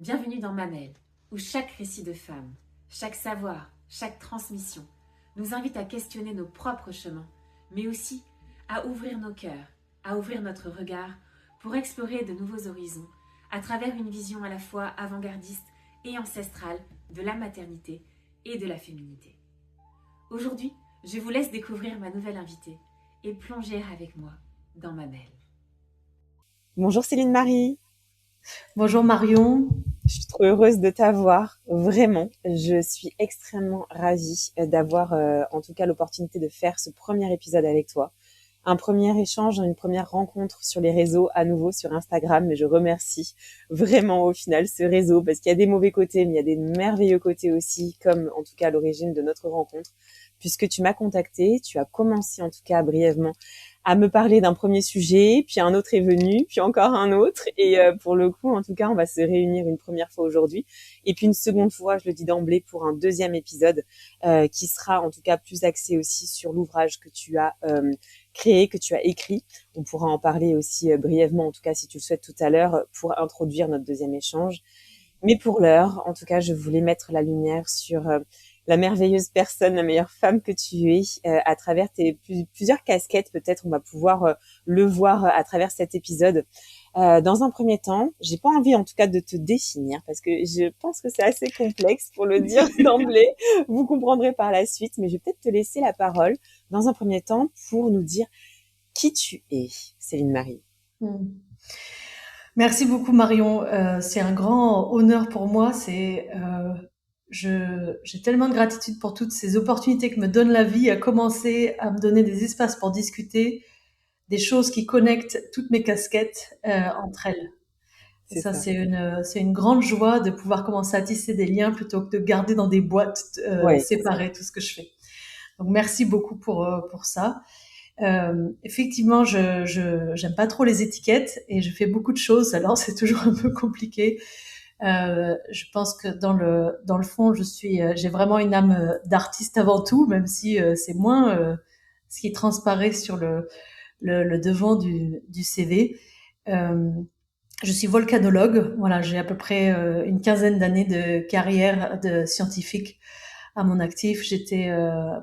Bienvenue dans Mamelles, où chaque récit de femme, chaque savoir, chaque transmission nous invite à questionner nos propres chemins, mais aussi à ouvrir nos cœurs, à ouvrir notre regard pour explorer de nouveaux horizons à travers une vision à la fois avant-gardiste et ancestrale de la maternité et de la féminité. Aujourd'hui, je vous laisse découvrir ma nouvelle invitée et plonger avec moi dans Mamelles. Bonjour Céline Marie, Bonjour Marion. je suis trop heureuse de t'avoir, vraiment. Je suis extrêmement ravie d'avoir en tout cas l'opportunité de faire ce premier épisode avec toi. Un premier échange, une première rencontre sur les réseaux, à nouveau sur Instagram, mais je remercie vraiment au final ce réseau parce qu'il y a des mauvais côtés, mais il y a des merveilleux côtés aussi, comme en tout cas à l'origine de notre rencontre, puisque tu m'as contactée, tu as commencé en tout cas brièvement à me parler d'un premier sujet, puis un autre est venu, puis encore un autre, et pour le coup, en tout cas, on va se réunir une première fois aujourd'hui, et puis une seconde fois, je le dis d'emblée, pour un deuxième épisode qui sera en tout cas plus axé aussi sur l'ouvrage que tu as créé, que tu as écrit. On pourra en parler aussi brièvement, en tout cas si tu le souhaites tout à l'heure, pour introduire notre deuxième échange. Mais pour l'heure, en tout cas, je voulais mettre la lumière sur la merveilleuse personne, la meilleure femme que tu es, à travers tes plusieurs casquettes. Peut-être on va pouvoir le voir à travers cet épisode. Dans un premier temps, j'ai pas envie en tout cas de te définir parce que je pense que c'est assez complexe pour le dire d'emblée. Vous comprendrez par la suite, mais je vais peut-être te laisser la parole dans un premier temps pour nous dire qui tu es, Céline Marie. Merci beaucoup Marion. C'est un grand honneur pour moi. J'ai tellement de gratitude pour toutes ces opportunités que me donne la vie, à commencer à me donner des espaces pour discuter des choses qui connectent toutes mes casquettes entre elles. Et ça, c'est une grande joie de pouvoir commencer à tisser des liens plutôt que de garder dans des boîtes séparées tout ce que je fais. Donc merci beaucoup pour ça. Effectivement, j'aime pas trop les étiquettes et je fais beaucoup de choses, alors c'est toujours un peu compliqué. Je pense que dans le fond, j'ai vraiment une âme d'artiste avant tout, même si c'est moins ce qui transparaît sur le devant du CV. Je suis volcanologue. Voilà, j'ai à peu près une quinzaine d'années de carrière de scientifique à mon actif. J'étais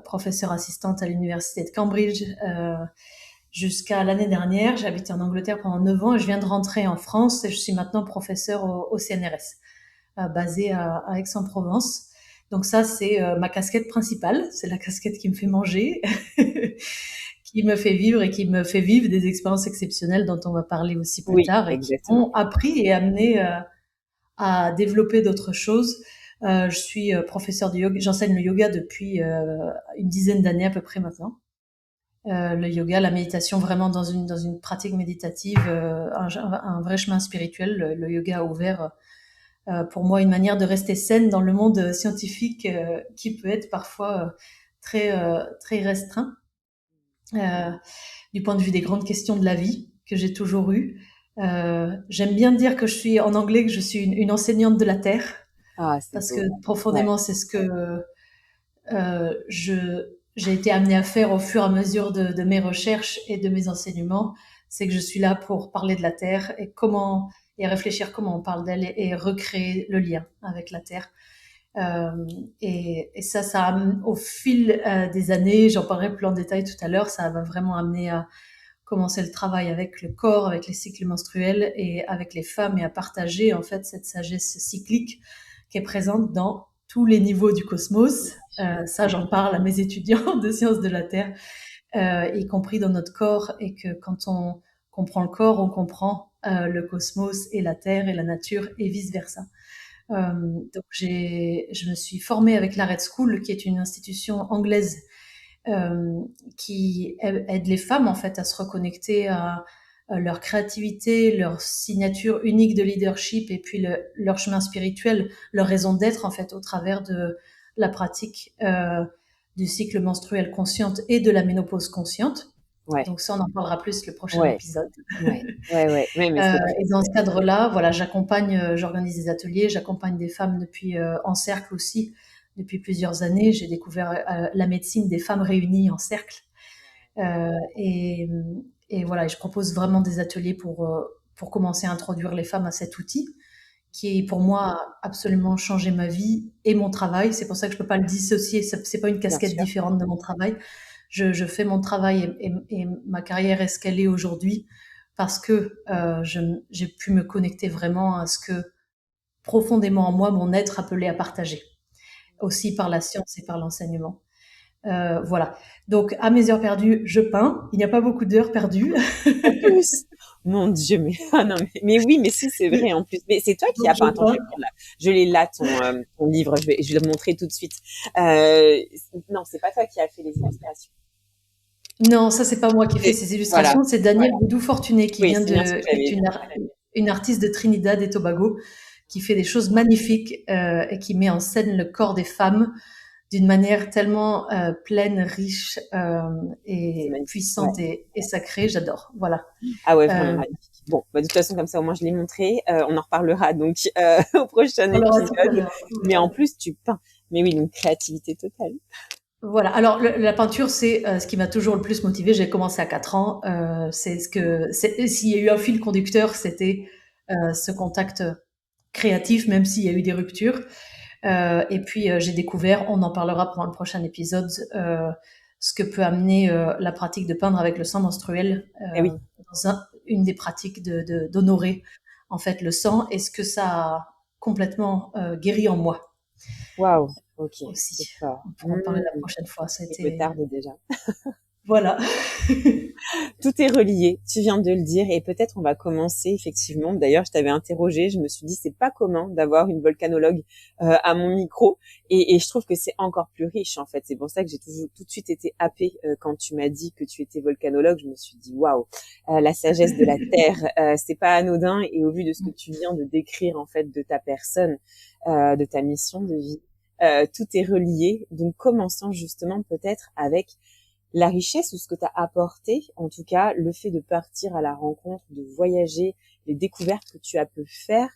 professeure assistante à l'université de Cambridge jusqu'à l'année dernière. J'ai habité en Angleterre pendant 9 ans et je viens de rentrer en France et je suis maintenant professeure au CNRS, basée à Aix-en-Provence. Donc ça, c'est ma casquette principale. C'est la casquette qui me fait manger, qui me fait vivre et qui me fait vivre des expériences exceptionnelles dont on va parler aussi plus tard et qui m'ont appris et amené à développer d'autres choses. Je suis professeure de yoga, j'enseigne le yoga depuis une dizaine d'années à peu près maintenant. Le yoga, la méditation, vraiment dans une pratique méditative, un vrai chemin spirituel. Le yoga a ouvert pour moi une manière de rester saine dans le monde scientifique qui peut être parfois très restreint du point de vue des grandes questions de la vie que j'ai toujours eues. J'aime bien dire que je suis en anglais que je suis une enseignante de la terre parce que profondément c'est ce que j'ai été amenée à faire au fur et à mesure de mes recherches et de mes enseignements. C'est que je suis là pour parler de la terre et réfléchir comment on parle d'elle et recréer le lien avec la terre. Et ça au fil des années, j'en parlerai plus en détail tout à l'heure, ça va vraiment amener à commencer le travail avec le corps, avec les cycles menstruels et avec les femmes et à partager en fait cette sagesse cyclique qui est présente dans tous les niveaux du cosmos. Ça, j'en parle à mes étudiants de sciences de la Terre, y compris dans notre corps, et que quand on comprend le corps, on comprend le cosmos et la Terre et la nature et vice-versa. Donc je me suis formée avec la Red School, qui est une institution anglaise qui aide les femmes en fait à se reconnecter à leur créativité, leur signature unique de leadership et puis leur chemin spirituel, leur raison d'être en fait au travers de la pratique du cycle menstruel consciente et de la ménopause consciente. Ouais. Donc ça, on en parlera plus le prochain épisode. Ouais, mais et dans ce cadre-là, voilà, j'organise des ateliers, j'accompagne des femmes depuis en cercle aussi. Depuis plusieurs années, j'ai découvert la médecine des femmes réunies en cercle. Et voilà, je propose vraiment des ateliers pour commencer à introduire les femmes à cet outil qui pour moi a absolument changé ma vie et mon travail. C'est pour ça que je peux pas le dissocier. C'est pas une Bien casquette sûr. différente de mon travail. Je fais mon travail et ma carrière est ce qu'elle est aujourd'hui parce que j'ai pu me connecter vraiment à ce que profondément en moi mon être appelait à partager, aussi par la science et par l'enseignement. Voilà. Donc à mes heures perdues, je peins. Il n'y a pas beaucoup d'heures perdues. En plus, mon Dieu, mais ah non, mais oui, mais si, c'est vrai en plus. Mais c'est toi qui Donc as je pas. Attends, je peins. vais prendre là. Je l'ai là ton livre. Je vais le montrer tout de suite. Non, c'est pas toi qui as fait les illustrations. Non, ça c'est pas moi qui fais ces Voilà, illustrations, c'est Daniel Boudou-Fortuné qui oui, vient c'est bien ce que qui est j'avais vu. une artiste de Trinidad et Tobago qui fait des choses magnifiques et qui met en scène le corps des femmes d'une manière tellement pleine, riche C'est et magnifique. Ouais. puissante et sacrée. J'adore. Voilà. Ah ouais, vraiment Euh, magnifique. Bon, bah, de toute façon, comme ça, au moins, je l'ai montré. On en reparlera donc au prochain on l'aura tout à épisode. l'heure. Mais en plus, tu peins. Mais oui, une créativité totale. Voilà. Alors la peinture, c'est ce qui m'a toujours le plus motivée. J'ai commencé à 4 ans. S'il y a eu un fil conducteur, c'était ce contact créatif, même s'il y a eu des ruptures. Et puis j'ai découvert, on en parlera pendant le prochain épisode, ce que peut amener la pratique de peindre avec le sang menstruel Eh oui. dans une des pratiques d'honorer en fait le sang et ce que ça a complètement guéri en moi Waouh. Ok, c'est aussi. fort. On pourra en parler la prochaine fois. Ça a Il me été tarde déjà. voilà. Tout est relié, tu viens de le dire, et peut-être on va commencer effectivement. D'ailleurs, je t'avais interrogé, je me suis dit c'est pas commun d'avoir une volcanologue à mon micro, et je trouve que c'est encore plus riche en fait. C'est pour ça que j'ai toujours tout de suite été happée quand tu m'as dit que tu étais volcanologue. Je me suis dit waouh, la sagesse de la terre, c'est pas anodin, et au vu de ce que tu viens de décrire en fait de ta personne, de ta mission de vie, tout est relié. Donc commençons justement peut-être avec la richesse ou ce que tu as apporté, en tout cas, le fait de partir à la rencontre, de voyager, les découvertes que tu as pu faire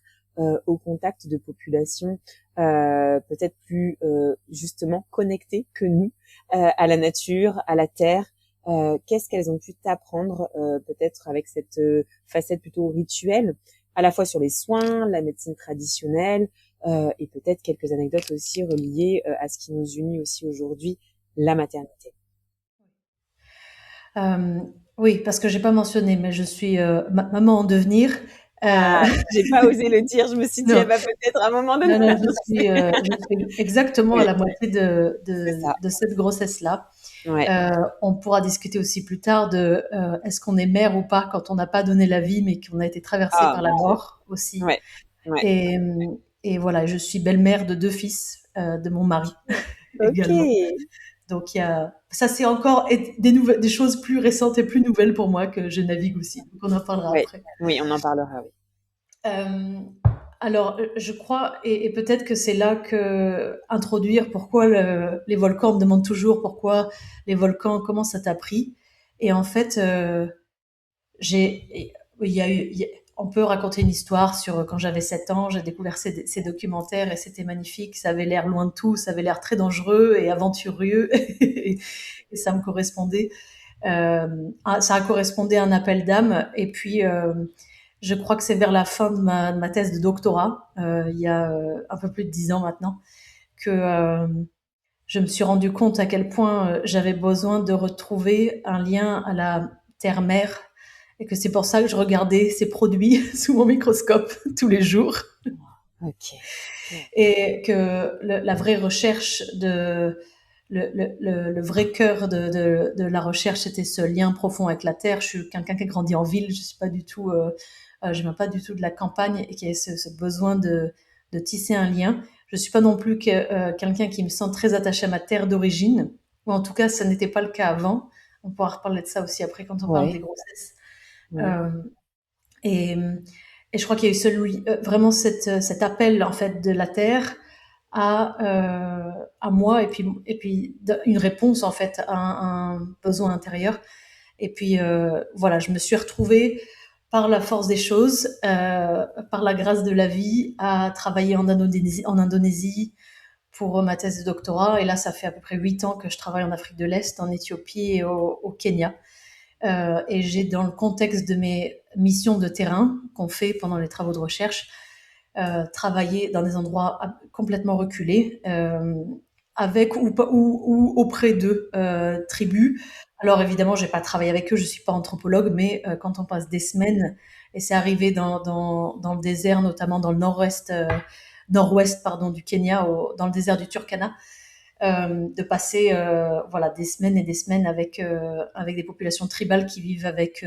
au contact de populations peut-être plus justement connectées que nous à la nature, à la terre. Qu'est-ce qu'elles ont pu t'apprendre peut-être avec cette facette plutôt rituelle, à la fois sur les soins, la médecine traditionnelle et peut-être quelques anecdotes aussi reliées à ce qui nous unit aussi aujourd'hui, la maternité. Euh, oui, parce que j'ai pas mentionné, mais je suis maman en devenir. Ah, j'ai pas osé le dire. Je me suis dit, Non, elle va peut-être à un moment donné non, non, l'annoncer. je suis exactement à Oui, la moitié c'est ça. de cette grossesse-là. Ouais, On pourra discuter aussi plus tard de est-ce qu'on est mère ou pas quand on n'a pas donné la vie, mais qu'on a été traversé ah par la mon Dieu. mort aussi. Ouais, ouais. Et, et voilà, je suis belle-mère de 2 fils de mon mari Ok. également. Donc il y a ça, c'est encore des choses plus récentes et plus nouvelles pour moi que je navigue aussi. Donc on en parlera Ouais, après. oui, on en parlera. Oui. Euh, alors, je crois, et peut-être que c'est là que introduire pourquoi les volcans, on me demande toujours pourquoi les volcans, comment ça t'a pris. Et en fait, on peut raconter une histoire sur quand j'avais 7 ans, j'ai découvert ces documentaires et c'était magnifique. Ça avait l'air loin de tout, ça avait l'air très dangereux et aventureux et ça me correspondait. Ça a correspondé à un appel d'âme. Et puis, je crois que c'est vers la fin de ma thèse de doctorat, il y a un peu plus de 10 ans maintenant, que je me suis rendu compte à quel point j'avais besoin de retrouver un lien à la terre-mère et que c'est pour ça que je regardais ces produits sous mon microscope tous les jours Ok. Ouais. et que la vraie recherche le vrai cœur de la recherche, c'était ce lien profond avec la terre. Je suis quelqu'un qui a grandi en ville, je suis pas du tout, je viens pas du tout de la campagne et qui a ce besoin de tisser un lien. Je suis pas non plus quelqu'un qui me sent très attaché à ma terre d'origine, ou en tout cas, ça n'était pas le cas avant. On pourra reparler de ça aussi après quand on parle des Ouais. grossesses. Ouais. Euh, et, et je crois qu'il y a eu vraiment cet appel en fait de la terre à moi et puis une réponse en fait à un besoin intérieur. Et puis voilà, je me suis retrouvée par la force des choses, par la grâce de la vie, à travailler en Indonésie pour ma thèse de doctorat. Et là, ça fait à peu près 8 ans que je travaille en Afrique de l'Est, en Éthiopie et au Kenya. Et j'ai, dans le contexte de mes missions de terrain qu'on fait pendant les travaux de recherche, travailler dans des endroits complètement reculés, avec ou auprès de tribus. Alors évidemment, j'ai pas travaillé avec eux, je suis pas anthropologue, mais quand on passe des semaines, et c'est arrivé dans le désert, notamment dans le nord-ouest pardon, du Kenya, dans le désert du Turkana, de passer voilà des semaines et des semaines avec des populations tribales qui vivent avec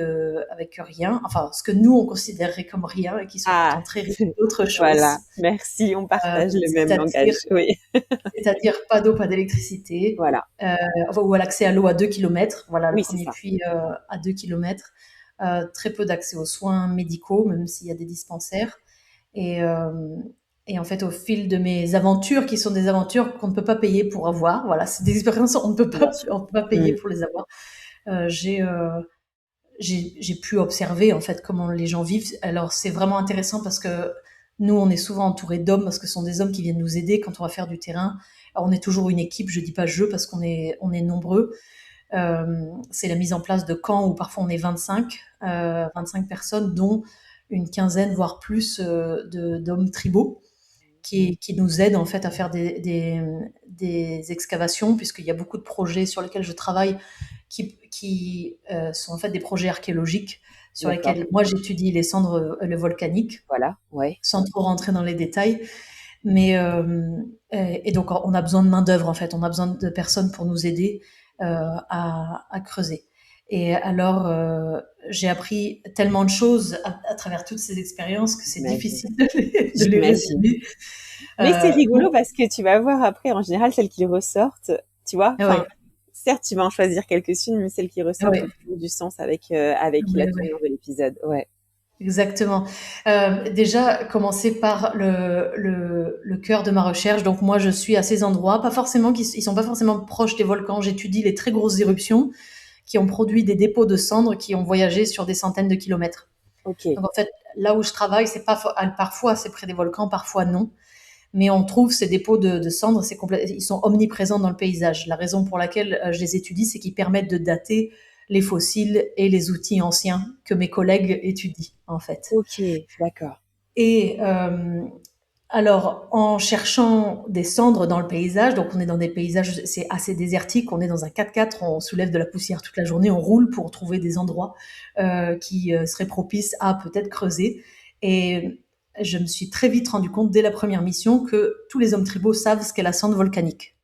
rien, enfin ce que nous on considérerait comme rien et qui sont pourtant Ah, très riches d'autres voilà. choses, Merci, on partage le même c'est-à-dire langage. Oui, c'est-à-dire pas d'eau, pas d'électricité, voilà. enfin, ou à l'accès à l'eau à 2 kilomètres. Voilà, le Oui, c'est premier ça. puits à 2 kilomètres. Très peu d'accès aux soins médicaux, même s'il y a des dispensaires. Et, euh, et en fait, au fil de mes aventures, qui sont des aventures qu'on ne peut pas payer pour avoir, voilà, c'est des expériences on ne peut Bien pas, sûr. on peut pas payer pour les avoir. Euh, j'ai, euh, j'ai pu observer en fait comment les gens vivent. Alors c'est vraiment intéressant parce que nous, on est souvent entourés d'hommes parce que ce sont des hommes qui viennent nous aider quand on va faire du terrain. Alors, on est toujours une équipe, je dis pas je parce qu'on est nombreux. C'est la mise en place de camps où parfois on est 25 personnes, dont une quinzaine, voire plus, d'hommes tribaux qui nous aident en fait à faire des excavations, puisqu'il y a beaucoup de projets sur lesquels je travaille qui sont en fait des projets archéologiques sur D'accord. lesquels moi j'étudie les cendres le volcaniques, Voilà. Ouais. sans trop rentrer dans les détails. Mais et donc on a besoin de main d'œuvre en fait, on a besoin de personnes pour nous aider à creuser. Et alors j'ai appris tellement de choses à travers toutes ces expériences que c'est J'imagine. difficile de les J'imagine. résumer. Mais c'est rigolo Bon, parce que tu vas voir après, en général, celles qui ressortent, tu vois, ouais, enfin, certes, tu vas en choisir quelques-unes, mais celles qui ressortent ouais, ont toujours du sens avec la ouais, ouais. tournure de l'épisode. Ouais. Exactement. Déjà, commencer par le cœur de ma recherche. Donc moi, je suis à ces endroits, pas forcément, ils sont pas forcément proches des volcans. J'étudie les très grosses éruptions qui ont produit des dépôts de cendres qui ont voyagé sur des centaines de kilomètres. Ok. Donc en fait, là où je travaille, c'est pas parfois c'est près des volcans, parfois non. Mais on trouve ces dépôts de cendres, ils sont omniprésents dans le paysage. La raison pour laquelle je les étudie, c'est qu'ils permettent de dater les fossiles et les outils anciens que mes collègues étudient, en fait. Ok. D'accord. Et alors, en cherchant des cendres dans le paysage, donc on est dans des paysages, c'est assez désertique, on est dans un 4x4, on soulève de la poussière toute la journée, on roule pour trouver des endroits qui seraient propices à peut-être creuser. Et je me suis très vite rendu compte dès la première mission que tous les hommes tribaux savent ce qu'est la cendre volcanique.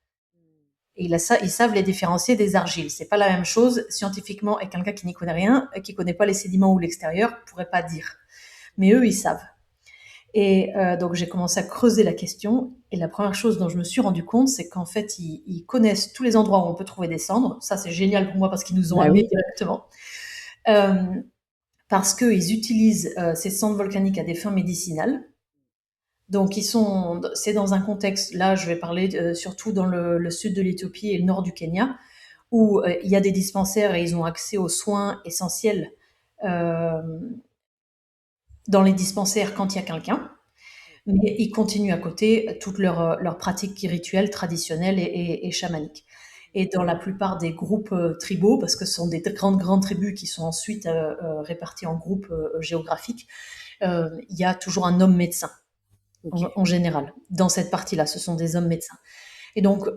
Et ils savent les différencier des argiles. C'est pas la même chose scientifiquement, et quelqu'un qui n'y connaît rien, qui connaît pas les sédiments ou l'extérieur, pourrait pas dire. Mais eux, ils savent. Et donc j'ai commencé à creuser la question. Et la première chose dont je me suis rendu compte, c'est qu'en fait, ils connaissent tous les endroits où on peut trouver des cendres. Ça, c'est génial pour moi parce qu'ils nous ont Bah amenés oui. directement. Euh, Parce qu'ils utilisent ces cendres volcaniques à des fins médicinales. Donc, c'est dans un contexte, là, je vais parler surtout dans le sud de l'Éthiopie et le nord du Kenya, où il y a des dispensaires et ils ont accès aux soins essentiels euh, dans les dispensaires quand il y a quelqu'un. Mais ils continuent à côté toutes leurs pratiques rituelles traditionnelles et chamaniques. Et dans la plupart des groupes tribaux, parce que ce sont des grandes tribus qui sont ensuite réparties en groupes géographiques, il y a toujours un homme médecin, Ok. en général. Dans cette partie-là, ce sont des hommes médecins. Et donc,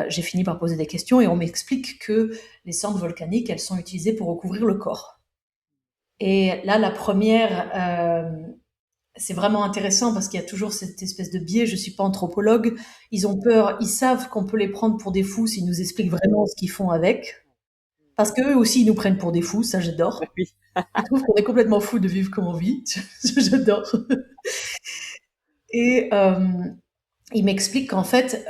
j'ai fini par poser des questions et on m'explique que les cendres volcaniques, elles sont utilisées pour recouvrir le corps. Et là, la première, c'est vraiment intéressant parce qu'il y a toujours cette espèce de biais. Je suis pas anthropologue. Ils ont peur, ils savent qu'on peut les prendre pour des fous s'ils nous expliquent vraiment ce qu'ils font avec. Parce qu'eux aussi, ils nous prennent pour des fous. Ça, Bah j'adore. oui. Ils trouvent qu'on est complètement fous de vivre comme on vit. J'adore. Et il m'explique qu'en fait,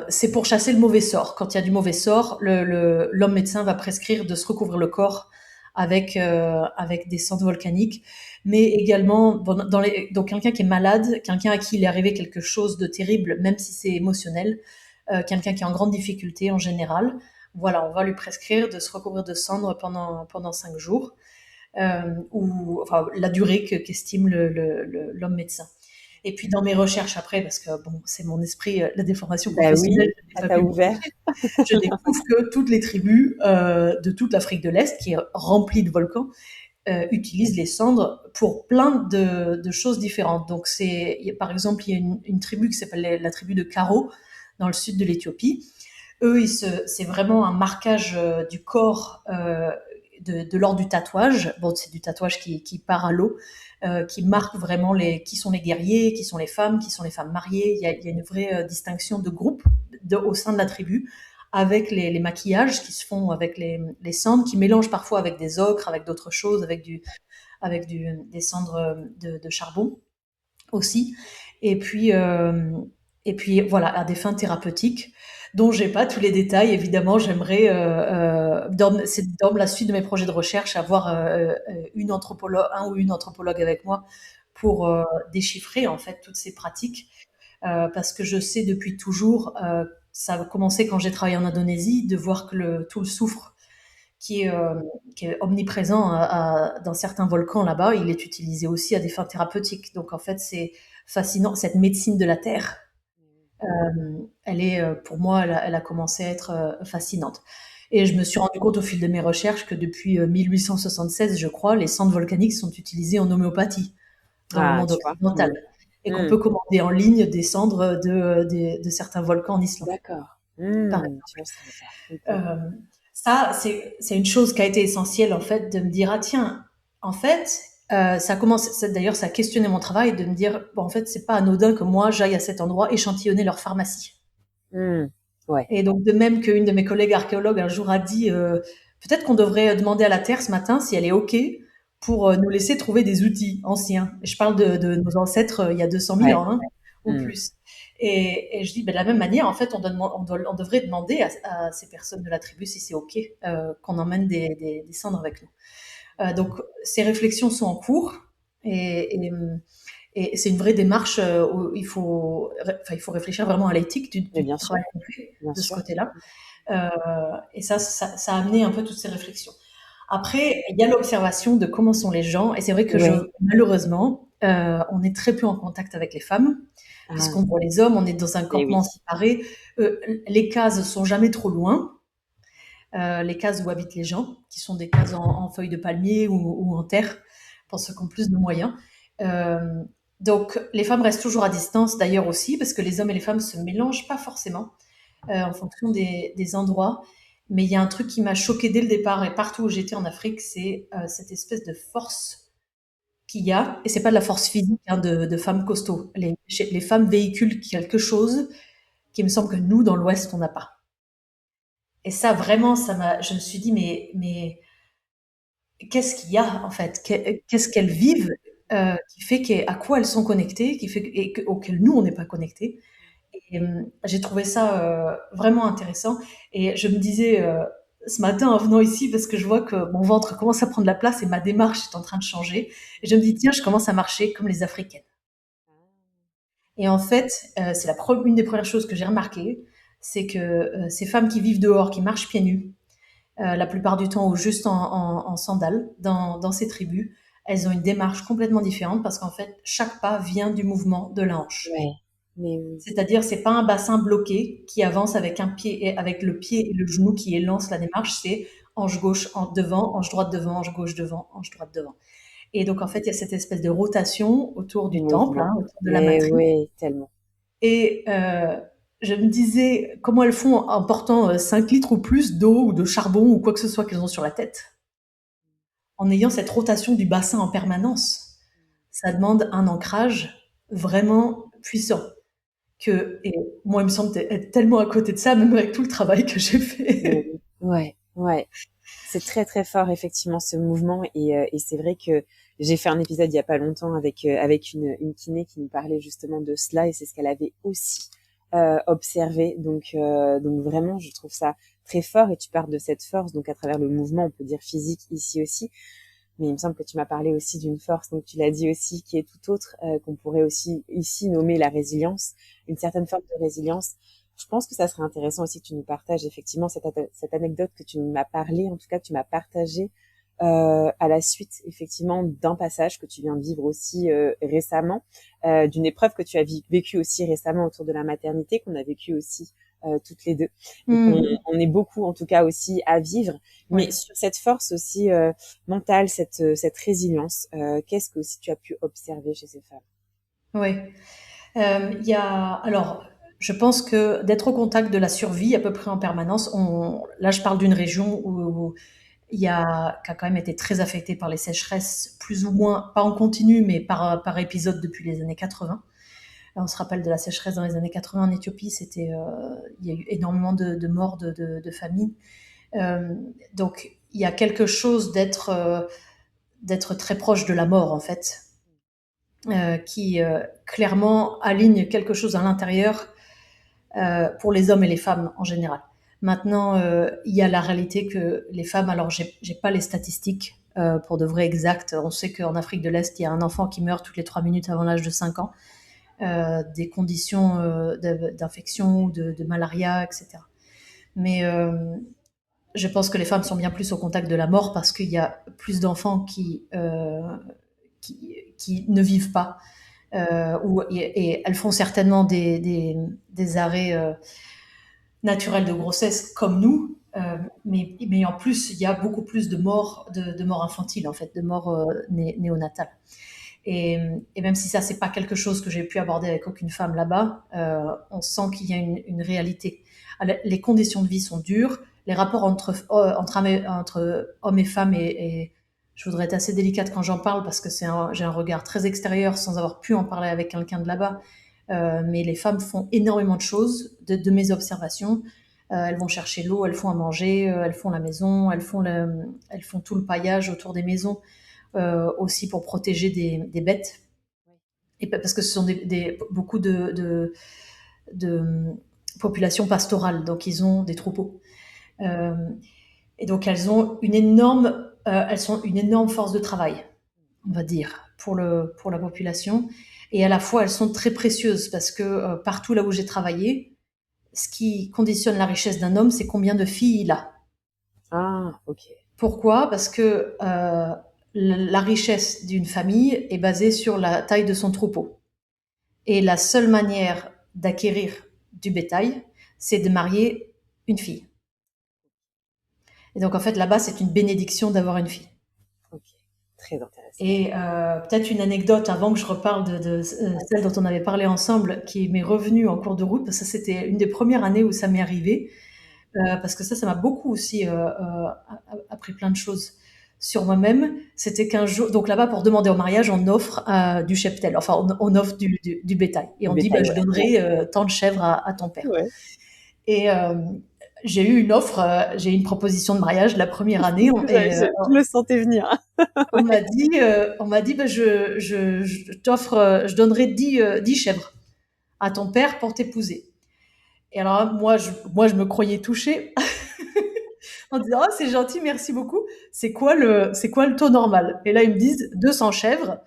c'est pour chasser le mauvais sort. Quand il y a du mauvais sort, l'homme médecin va prescrire de se recouvrir le corps avec des cendres volcaniques, mais également donc quelqu'un qui est malade, quelqu'un à qui il est arrivé quelque chose de terrible, même si c'est émotionnel, quelqu'un qui est en grande difficulté en général. Voilà, on va lui prescrire de se recouvrir de cendres pendant 5 jours, ou enfin la durée qu'estime l'homme médecin. Et puis dans mes recherches après, parce que bon, c'est mon esprit, la déformation Bah oui. professionnelle, je n'ai Ça pas t'a pu me ouvert. cacher, je découvre que toutes les tribus de toute l'Afrique de l'Est, qui est remplie de volcans, utilisent les cendres pour plein de choses différentes. Donc, par exemple, il y a une tribu qui s'appelle la tribu de Karo, dans le sud de l'Éthiopie. Eux, c'est vraiment un marquage du corps de l'ordre du tatouage. Bon, c'est du tatouage qui part à l'eau, qui marque vraiment qui sont les guerriers, qui sont les femmes mariées. Il y a une vraie distinction de groupe au sein de la tribu, avec les maquillages qui se font avec les cendres, qui mélangent parfois avec des ocres, avec d'autres choses, avec des cendres de charbon aussi. Et puis voilà, à des fins thérapeutiques, dont j'ai pas tous les détails. Évidemment, j'aimerais, c'est dans la suite de mes projets de recherche, avoir un ou une anthropologue avec moi pour déchiffrer en fait toutes ces pratiques, parce que je sais depuis toujours, ça a commencé quand j'ai travaillé en Indonésie, de voir que tout le soufre qui est omniprésent dans certains volcans là-bas, il est utilisé aussi à des fins thérapeutiques. Donc en fait, c'est fascinant, cette médecine de la terre. Pour moi, elle a commencé à être fascinante. Et je me suis rendu compte au fil de mes recherches que depuis 1876, je crois, les cendres volcaniques sont utilisées en homéopathie dans le monde occidental. Et qu'on peut commander en ligne des cendres de certains volcans en Islande. D'accord. Par exemple. Ça, c'est une chose qui a été essentielle, en fait, de me dire, ah tiens, en fait, d'ailleurs, ça a questionné mon travail, de me dire, bon, en fait, c'est pas anodin que moi, j'aille à cet endroit échantillonner leur pharmacie. Ouais. Et donc, de même qu'une de mes collègues archéologues un jour a dit, peut-être qu'on devrait demander à la Terre ce matin si elle est OK pour nous laisser trouver des outils anciens. Et je parle de nos ancêtres il y a 200 000 ans, ou plus. Et je dis, de la même manière, en fait, on devrait demander à ces personnes de la tribu si c'est OK qu'on emmène des cendres avec nous. Donc, ces réflexions sont en cours, et c'est une vraie démarche où il faut réfléchir vraiment à l'éthique du travail qu'on fait de ce côté-là. Et ça a amené un peu toutes ces réflexions. Après, il y a l'observation de comment sont les gens, et c'est vrai que malheureusement, on est très peu en contact avec les femmes, puisqu'on voit les hommes, on est dans un campement séparé. Les cases sont jamais trop loin. Les cases où habitent les gens, qui sont des cases en feuilles de palmier ou en terre, pour ceux qui ont plus de moyens. Donc, les femmes restent toujours à distance, d'ailleurs aussi, parce que les hommes et les femmes se mélangent pas forcément en fonction des endroits. Mais il y a un truc qui m'a choquée dès le départ, et partout où j'étais en Afrique, c'est cette espèce de force qu'il y a, et c'est pas de la force physique de femmes costauds. Les femmes véhiculent quelque chose qui me semble que nous, dans l'Ouest, on n'a pas. Et ça, vraiment, je me suis dit, mais qu'est-ce qu'il y a, en fait? Qu'est-ce qu'elles vivent qui fait à quoi elles sont connectées, auquel nous, on n'est pas connectés. Et j'ai trouvé ça vraiment intéressant. Et je me disais ce matin en venant ici, parce que je vois que mon ventre commence à prendre la place et ma démarche est en train de changer. Et je me dis, tiens, je commence à marcher comme les Africaines. Et en fait, c'est une des premières choses que j'ai remarquées, c'est que ces femmes qui vivent dehors, qui marchent pieds nus, la plupart du temps ou juste en sandales, dans ces tribus, elles ont une démarche complètement différente, parce qu'en fait, chaque pas vient du mouvement de la hanche. C'est-à-dire, c'est pas un bassin bloqué qui avance avec avec le pied et le genou qui élancent la démarche, c'est hanche gauche devant, hanche droite devant, hanche gauche devant, hanche droite devant. Et donc, en fait, il y a cette espèce de rotation autour du temple, autour de la matrice. Oui, tellement. Et je me disais, comment elles font en portant 5 litres ou plus d'eau ou de charbon ou quoi que ce soit qu'elles ont sur la tête, en ayant cette rotation du bassin en permanence. Ça demande un ancrage vraiment puissant. Et moi, il me semble être tellement à côté de ça, même avec tout le travail que j'ai fait. Ouais. C'est très très fort, effectivement, ce mouvement. Et c'est vrai que j'ai fait un épisode il y a pas longtemps avec une kiné qui nous parlait justement de cela, et c'est ce qu'elle avait aussi observé. Donc vraiment, je trouve ça très fort. Et tu parles de cette force, donc à travers le mouvement, on peut dire physique ici aussi. Mais il me semble que tu m'as parlé aussi d'une force, donc tu l'as dit aussi, qui est tout autre, qu'on pourrait aussi ici nommer la résilience, une certaine forme de résilience. Je pense que ça serait intéressant aussi que tu nous partages effectivement cette anecdote que tu m'as parlé, en tout cas que tu m'as partagé à la suite effectivement d'un passage que tu viens de vivre aussi récemment, d'une épreuve que tu as vécue aussi récemment autour de la maternité, qu'on a vécu aussi toutes les deux. Donc Mmh. on est beaucoup en tout cas aussi à vivre, mais Ouais. sur cette force aussi mentale, cette résilience, qu'est-ce que aussi tu as pu observer chez ces femmes? Ouais. Il y a alors, je pense que d'être au contact de la survie à peu près en permanence, là, je parle d'une région où qui a quand même été très affectée par les sécheresses, plus ou moins, pas en continu, mais par épisode depuis les années 80. On se rappelle de la sécheresse dans les années 80 en Éthiopie, il y a eu énormément de morts de famine. Euh, donc, il y a quelque chose d'être très proche de la mort, en fait, qui clairement aligne quelque chose à l'intérieur pour les hommes et les femmes en général. Maintenant, il y a la réalité que les femmes, alors j'ai pas les statistiques pour de vrai exactes. On sait qu'en Afrique de l'Est, il y a un enfant qui meurt toutes les 3 minutes avant l'âge de 5 ans, des conditions d'infection ou de malaria, etc. Mais je pense que les femmes sont bien plus au contact de la mort parce qu'il y a plus d'enfants qui ne vivent pas. Et elles font certainement des arrêts naturels de grossesse comme nous, mais en plus, il y a beaucoup plus de morts infantiles, en fait, de morts néonatales. Et même si ça, c'est pas quelque chose que j'ai pu aborder avec aucune femme là-bas, on sent qu'il y a une réalité. Les conditions de vie sont dures, les rapports entre hommes et femmes, et je voudrais être assez délicate quand j'en parle parce que j'ai un regard très extérieur sans avoir pu en parler avec quelqu'un de là-bas. Mais les femmes font énormément de choses, de mes observations. Elles vont chercher l'eau, elles font à manger, elles font la maison, elles font tout le paillage autour des maisons, aussi pour protéger des bêtes. Et parce que ce sont beaucoup de populations pastorales, donc ils ont des troupeaux. Euh, et donc elles sont une énorme force de travail, on va dire, pour la population. Et à la fois, elles sont très précieuses parce que partout là où j'ai travaillé, ce qui conditionne la richesse d'un homme, c'est combien de filles il a. Ah, ok. Pourquoi? Parce que la richesse d'une famille est basée sur la taille de son troupeau. Et la seule manière d'acquérir du bétail, c'est de marier une fille. Et donc en fait, là-bas, c'est une bénédiction d'avoir une fille. Ok, très intéressant. Et peut-être une anecdote avant que je reparle de celle dont on avait parlé ensemble, qui m'est revenue en cours de route, parce que ça, c'était une des premières années où ça m'est arrivé, parce que ça m'a beaucoup aussi appris plein de choses sur moi-même. C'était qu'un jour, donc là-bas, pour demander au mariage, on offre du cheptel, enfin, on offre du bétail. Et on dit, bah, Bétail, je ouais. donnerai tant de chèvres à ton père. Ouais. Et j'ai eu une offre, j'ai eu une proposition de mariage la première année. Je le sentais venir. On m'a dit, bah, je t'offre, je donnerai 10 chèvres à ton père pour t'épouser. Et alors, moi, je me croyais touchée en disant, oh, c'est gentil, merci beaucoup. C'est quoi le taux normal? Et là, ils me disent 200 chèvres.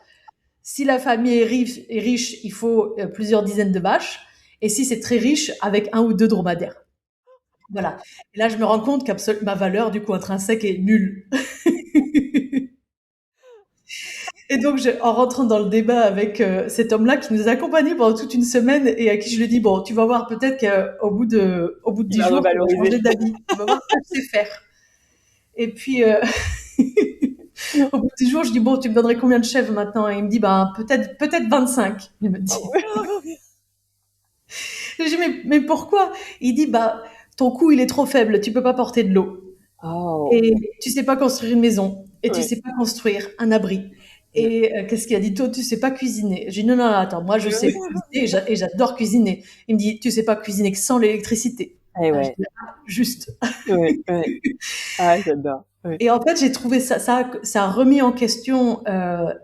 Si la famille est riche, il faut plusieurs dizaines de vaches. Et si c'est très riche, avec 1 ou 2 dromadaires. Voilà. Et là, je me rends compte que ma valeur, du coup, intrinsèque est nulle. Et donc, en rentrant dans le débat avec cet homme-là qui nous a accompagnés pendant toute une semaine et à qui je lui dis, bon, tu vas voir peut-être qu'au bout de Il 10 va jours, tu vas revaloriser. changer d'avis. Tu vas voir ce que je sais faire. Et puis, au bout de 10 jours, je dis, bon, tu me donnerais combien de chèvres maintenant? Et il me dit, ben, peut-être 25. Il me dit. Je dis, mais pourquoi? Il dit, bah, ton cou, il est trop faible, tu peux pas porter de l'eau. Oh, Et tu sais pas construire une maison. Et tu ouais. sais pas construire un abri. Et qu'est-ce qu'il a dit? Toi, tu sais pas cuisiner. J'ai dit, non, non, attends, moi, je sais cuisiner et j'adore cuisiner. Il me dit, tu sais pas cuisiner que sans l'électricité. Eh Ah, je ouais, dis, ah, juste. ouais, ouais. Ah, j'adore. Ouais. Et en fait, j'ai trouvé ça a remis en question,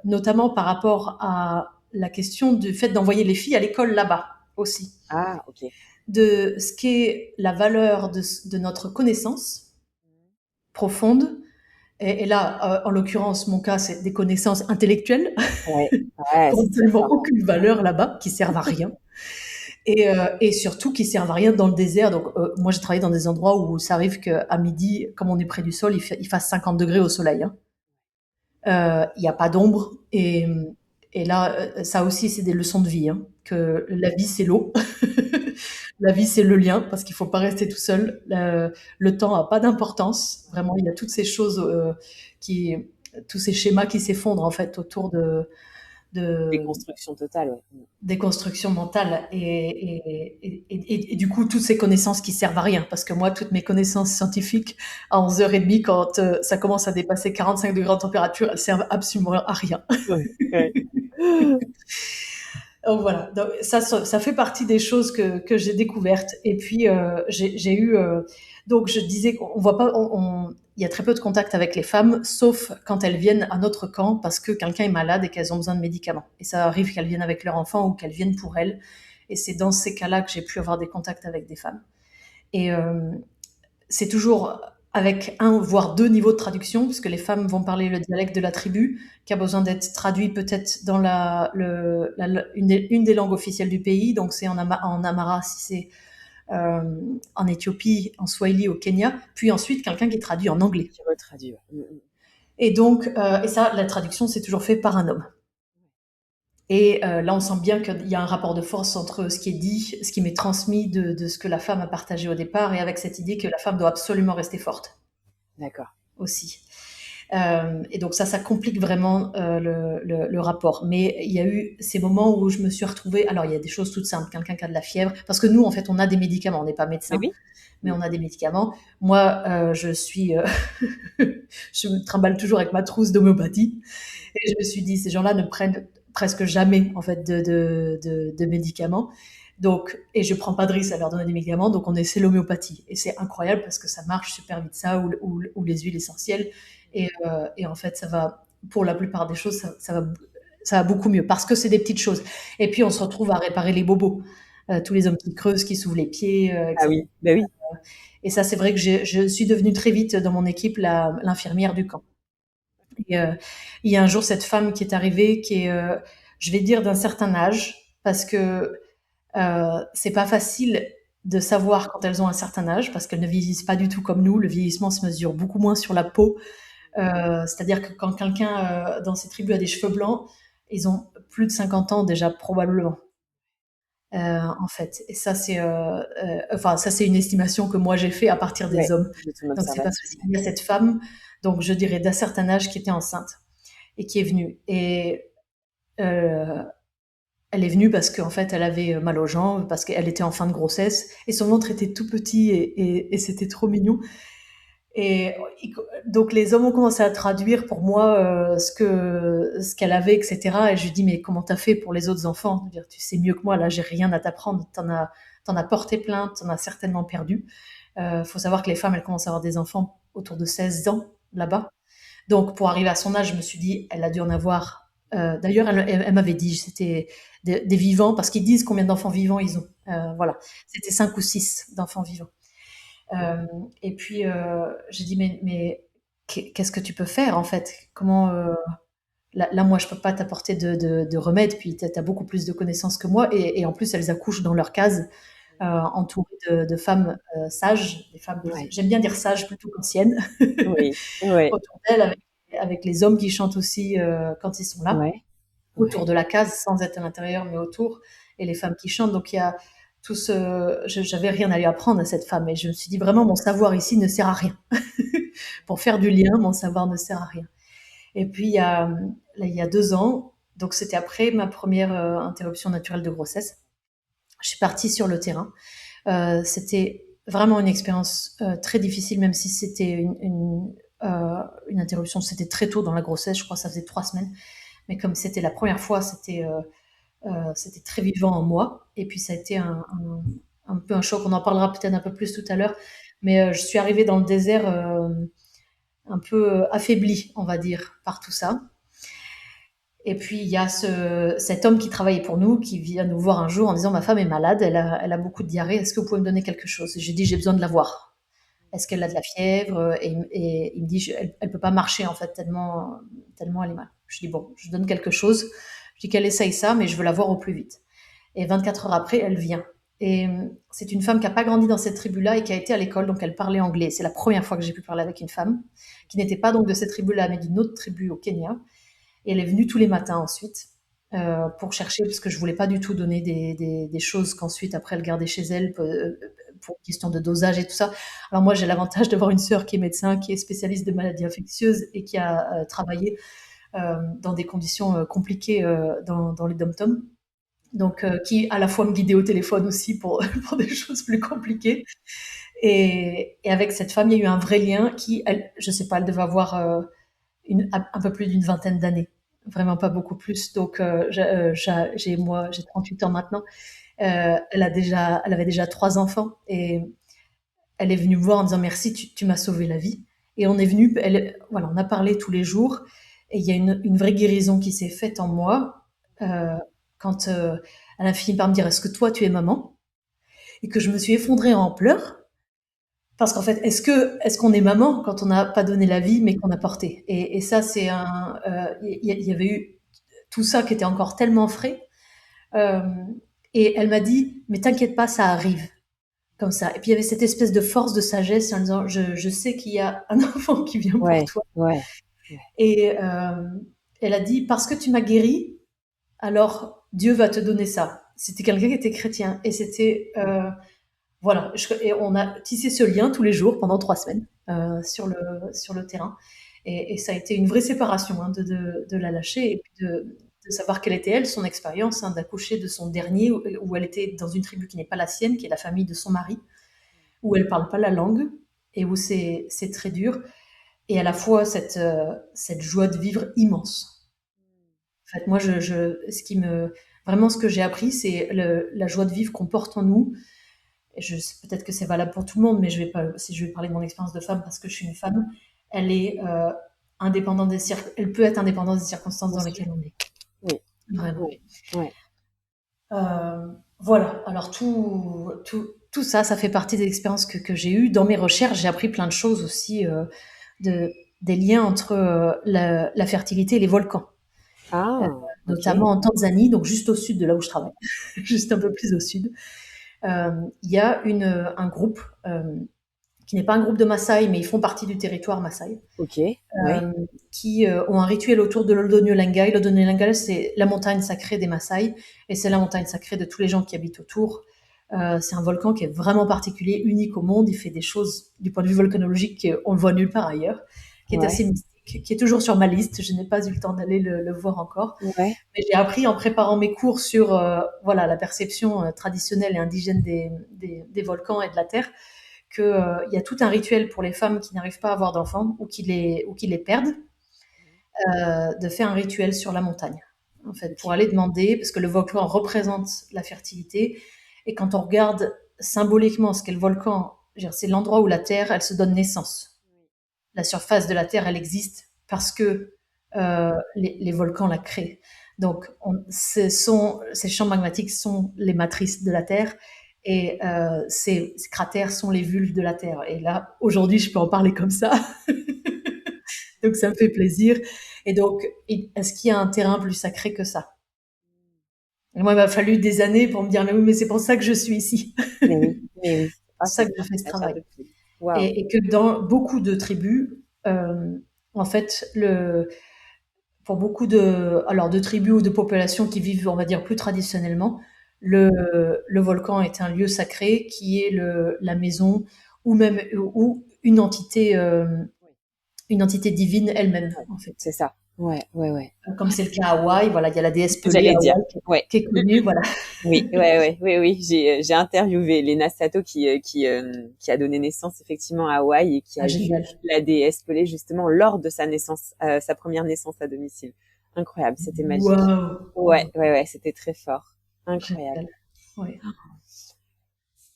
notamment par rapport à la question du fait d'envoyer les filles à l'école là-bas aussi. Ah, ok. De ce qu'est la valeur de notre connaissance profonde. Et là, en l'occurrence, mon cas, c'est des connaissances intellectuelles Ouais, ouais, qui n'ont c'est très absolument fort. aucune valeur là-bas, qui servent à rien. Et surtout qui servent à rien dans le désert. Donc, moi, j'ai travaillé dans des endroits où ça arrive qu'à midi, comme on est près du sol, il fasse 50 degrés au soleil. Hein. Il n'y a pas d'ombre. Et là, ça aussi, c'est des leçons de vie. Hein, que la vie, c'est l'eau. La vie, c'est le lien, parce qu'il faut pas rester tout seul. Le temps a pas d'importance. Vraiment, il y a toutes ces choses qui, tous ces schémas qui s'effondrent en fait autour de Déconstruction totale, ouais. des constructions mentales et du coup toutes ces connaissances qui servent à rien parce que moi toutes mes connaissances scientifiques à 11h30 quand ça commence à dépasser 45 degrés de température elles servent absolument à rien. Ouais, ouais. Donc voilà, donc, ça fait partie des choses que j'ai découvertes. Et puis j'ai eu donc je disais qu'on voit pas, il y a très peu de contact avec les femmes, sauf quand elles viennent à notre camp parce que quelqu'un est malade et qu'elles ont besoin de médicaments. Et ça arrive qu'elles viennent avec leur enfant ou qu'elles viennent pour elles. Et c'est dans ces cas-là que j'ai pu avoir des contacts avec des femmes. Et c'est toujours avec un voire deux niveaux de traduction, parce que les femmes vont parler le dialecte de la tribu, qui a besoin d'être traduit peut-être dans une des langues officielles du pays, donc c'est en Amhara si c'est en Éthiopie, en Swahili au Kenya, puis ensuite quelqu'un qui traduit en anglais. Qui retraduit. Et donc, et ça, la traduction, c'est toujours fait par un homme. Et là, on sent bien qu'il y a un rapport de force entre ce qui est dit, ce qui m'est transmis de ce que la femme a partagé au départ, et avec cette idée que la femme doit absolument rester forte. D'accord. Aussi. Et donc ça complique vraiment le rapport. Mais il y a eu ces moments où je me suis retrouvée. Alors il y a des choses toutes simples, quelqu'un qui a de la fièvre, parce que nous en fait on a des médicaments, on n'est pas médecin, Oui. mais on a des médicaments. Moi je suis, je me trimballe toujours avec ma trousse d'homéopathie, et je me suis dit ces gens-là ne prennent presque jamais en fait de médicaments. Donc, et je prends pas de risque à leur donner des médicaments, donc on essaie l'homéopathie. Et c'est incroyable parce que ça marche super vite, ça, ou les huiles essentielles. Et en fait, ça va, pour la plupart des choses, ça va beaucoup mieux parce que c'est des petites choses. Et puis, on se retrouve à réparer les bobos. Tous les hommes qui creusent, qui s'ouvent les pieds, etc. Ah oui, bah oui. Et ça, c'est vrai que je suis devenue très vite dans mon équipe l'infirmière du camp. Et il y a un jour cette femme qui est arrivée, qui est, je vais dire, d'un certain âge, parce que c'est pas facile de savoir quand elles ont un certain âge, parce qu'elles ne vieillissent pas du tout comme nous. Le vieillissement se mesure beaucoup moins sur la peau. C'est-à-dire que quand quelqu'un dans ces tribus a des cheveux blancs, ils ont plus de 50 ans déjà probablement. En fait, et ça c'est, enfin ça c'est une estimation que moi j'ai fait à partir des hommes. Donc c'est pas facile. Il y a cette femme, donc je dirais d'un certain âge, qui était enceinte et qui est venue. Et elle est venue parce qu'en fait elle avait mal aux jambes, parce qu'elle était en fin de grossesse et son ventre était tout petit et c'était trop mignon. Et donc les hommes ont commencé à traduire pour moi ce qu'elle avait, etc. Et je lui dis mais comment t'as fait pour les autres enfants? Dire, tu sais mieux que moi, là j'ai rien à t'apprendre. T'en as porté plainte, t'en as certainement perdu. Faut savoir que les femmes elles commencent à avoir des enfants autour de 16 ans là-bas. Donc pour arriver à son âge, je me suis dit elle a dû en avoir. D'ailleurs elle m'avait dit c'était des vivants parce qu'ils disent combien d'enfants vivants ils ont. Voilà, c'était 5 ou 6 d'enfants vivants. Et puis j'ai dit mais qu'est-ce que tu peux faire en fait? Comment là moi je peux pas t'apporter de remède, puis t'as beaucoup plus de connaissances que moi, et en plus elles accouchent dans leur case entourées de femmes sages, des femmes, j'aime bien dire sages plutôt qu'anciennes, Oui, ouais. autour d'elles, avec les hommes qui chantent aussi quand ils sont là, autour de la case, sans être à l'intérieur mais autour, et les femmes qui chantent. Donc il y a tout j'avais rien à lui apprendre à cette femme, et je me suis dit vraiment mon savoir ici ne sert à rien. Pour faire du lien, mon savoir ne sert à rien. Et puis il y a 2 ans, donc c'était après ma première interruption naturelle de grossesse, je suis partie sur le terrain. C'était vraiment une expérience très difficile, même si c'était une interruption, c'était très tôt dans la grossesse, je crois que ça faisait 3 semaines, mais comme c'était la première fois, c'était très vivant en moi. Et puis ça a été un peu un choc. On en parlera peut-être un peu plus tout à l'heure. Mais je suis arrivée dans le désert un peu affaiblie, on va dire, par tout ça. Et puis il y a cet homme qui travaillait pour nous, qui vient nous voir un jour en disant ma femme est malade, elle a beaucoup de diarrhée, est-ce que vous pouvez me donner quelque chose? Et j'ai dit j'ai besoin de la voir. Est-ce qu'elle a de la fièvre? Et il me dit elle peut pas marcher en fait tellement elle est mal. Je dis bon, je donne quelque chose. Je dis qu'elle essaye ça, mais je veux la voir au plus vite. Et 24 heures après, elle vient. Et c'est une femme qui n'a pas grandi dans cette tribu-là et qui a été à l'école, donc elle parlait anglais. C'est la première fois que j'ai pu parler avec une femme qui n'était pas donc de cette tribu-là, mais d'une autre tribu au Kenya. Et elle est venue tous les matins ensuite. pour chercher, parce que je voulais pas du tout donner des choses qu'ensuite, après, elle gardait chez elle pour question de dosage et tout ça. Alors moi, j'ai l'avantage d'avoir une sœur qui est médecin, qui est spécialiste de maladies infectieuses et qui a travaillé dans des conditions compliquées dans les dom-toms. Donc, qui à la fois me guidait au téléphone aussi pour, pour des choses plus compliquées. Et avec cette femme, il y a eu un vrai lien qui, elle, je sais pas, elle devait avoir un peu plus d'une vingtaine d'années. Vraiment pas beaucoup plus. Donc, j'ai 38 ans maintenant. Elle avait déjà 3 enfants et elle est venue me voir en disant merci, tu m'as sauvé la vie. Et on est venu, voilà, on a parlé tous les jours et il y a une vraie guérison qui s'est faite en moi quand elle a fini par me dire est-ce que toi tu es maman et que je me suis effondrée en pleurs parce qu'en fait est-ce qu'on est maman quand on n'a pas donné la vie mais qu'on a porté et ça c'est il y avait eu tout ça qui était encore tellement frais euh, et elle m'a dit mais t'inquiète pas ça arrive comme ça. Et puis il y avait cette espèce de force de sagesse en disant je sais qu'il y a un enfant qui vient pour toi. Ouais. Et elle a dit parce que tu m'as guéri, alors Dieu va te donner ça. C'était quelqu'un qui était chrétien et c'était voilà. Et on a tissé ce lien tous les jours pendant 3 semaines sur le terrain. Et ça a été une vraie séparation de la lâcher et puis de savoir quelle était elle, son expérience d'accoucher de son dernier, où elle était dans une tribu qui n'est pas la sienne, qui est la famille de son mari, où elle parle pas la langue et où c'est très dur. Et à la fois cette joie de vivre immense. En fait, moi, vraiment ce que j'ai appris, c'est la joie de vivre qu'on porte en nous. Et peut-être que c'est valable pour tout le monde, mais si je vais parler de mon expérience de femme parce que je suis une femme, elle est indépendante elle peut être indépendante des circonstances dans lesquelles on est. Oui. Vraiment. Oui. Ouais. Voilà. Alors tout ça, ça fait partie des expériences que j'ai eues. Dans mes recherches, j'ai appris plein de choses aussi, des liens entre la fertilité et les volcans. Notamment en Tanzanie, donc juste au sud de là où je travaille, juste un peu plus au sud. Il y a un groupe qui n'est pas un groupe de Maasai, mais ils font partie du territoire Maasai, qui ont un rituel autour de l'Odonyo-Lengai. L'Odonyo-Lengai, c'est la montagne sacrée des Maasai, et c'est la montagne sacrée de tous les gens qui habitent autour. C'est un volcan qui est vraiment particulier, unique au monde. Il fait des choses, du point de vue volcanologique, qu'on ne voit nulle part ailleurs, qui est assez mystique, qui est toujours sur ma liste. Je n'ai pas eu le temps d'aller le voir encore. Ouais. Mais j'ai appris en préparant mes cours sur voilà, la perception traditionnelle et indigène des volcans et de la Terre, qu'il y a tout un rituel pour les femmes qui n'arrivent pas à avoir d'enfants ou qui les perdent, de faire un rituel sur la montagne, en fait, pour aller demander, parce que le volcan représente la fertilité, et quand on regarde symboliquement ce qu'est le volcan, c'est l'endroit où la Terre, elle se donne naissance. La surface de la Terre, elle existe parce que les volcans la créent. Donc, ces champs magmatiques sont les matrices de la Terre, et ces cratères sont les vulves de la Terre. Et là, aujourd'hui, je peux en parler comme ça. Donc, ça me fait plaisir. Et donc, est-ce qu'il y a un terrain plus sacré que ça? Et moi, il m'a fallu des années pour me dire, mais oui, mais c'est pour ça que je suis ici. Mais oui. C'est pour ça que je fais ce travail. Wow. Et que dans beaucoup de tribus, en fait, pour beaucoup de tribus ou de populations qui vivent, on va dire, plus traditionnellement, le volcan est un lieu sacré qui est la maison ou une entité divine elle-même, en fait. C'est ça. Ouais. Comme c'est le cas à Hawaï, voilà, il y a la déesse Pelé J'allais dire. qui est connue, voilà. Oui. J'ai interviewé Lena Sato qui a donné naissance effectivement à Hawaï et qui a vu la déesse Pelé justement lors de sa naissance, sa première naissance à domicile. Incroyable, c'était magique. Wow. Ouais, c'était très fort. Incroyable. Ouais.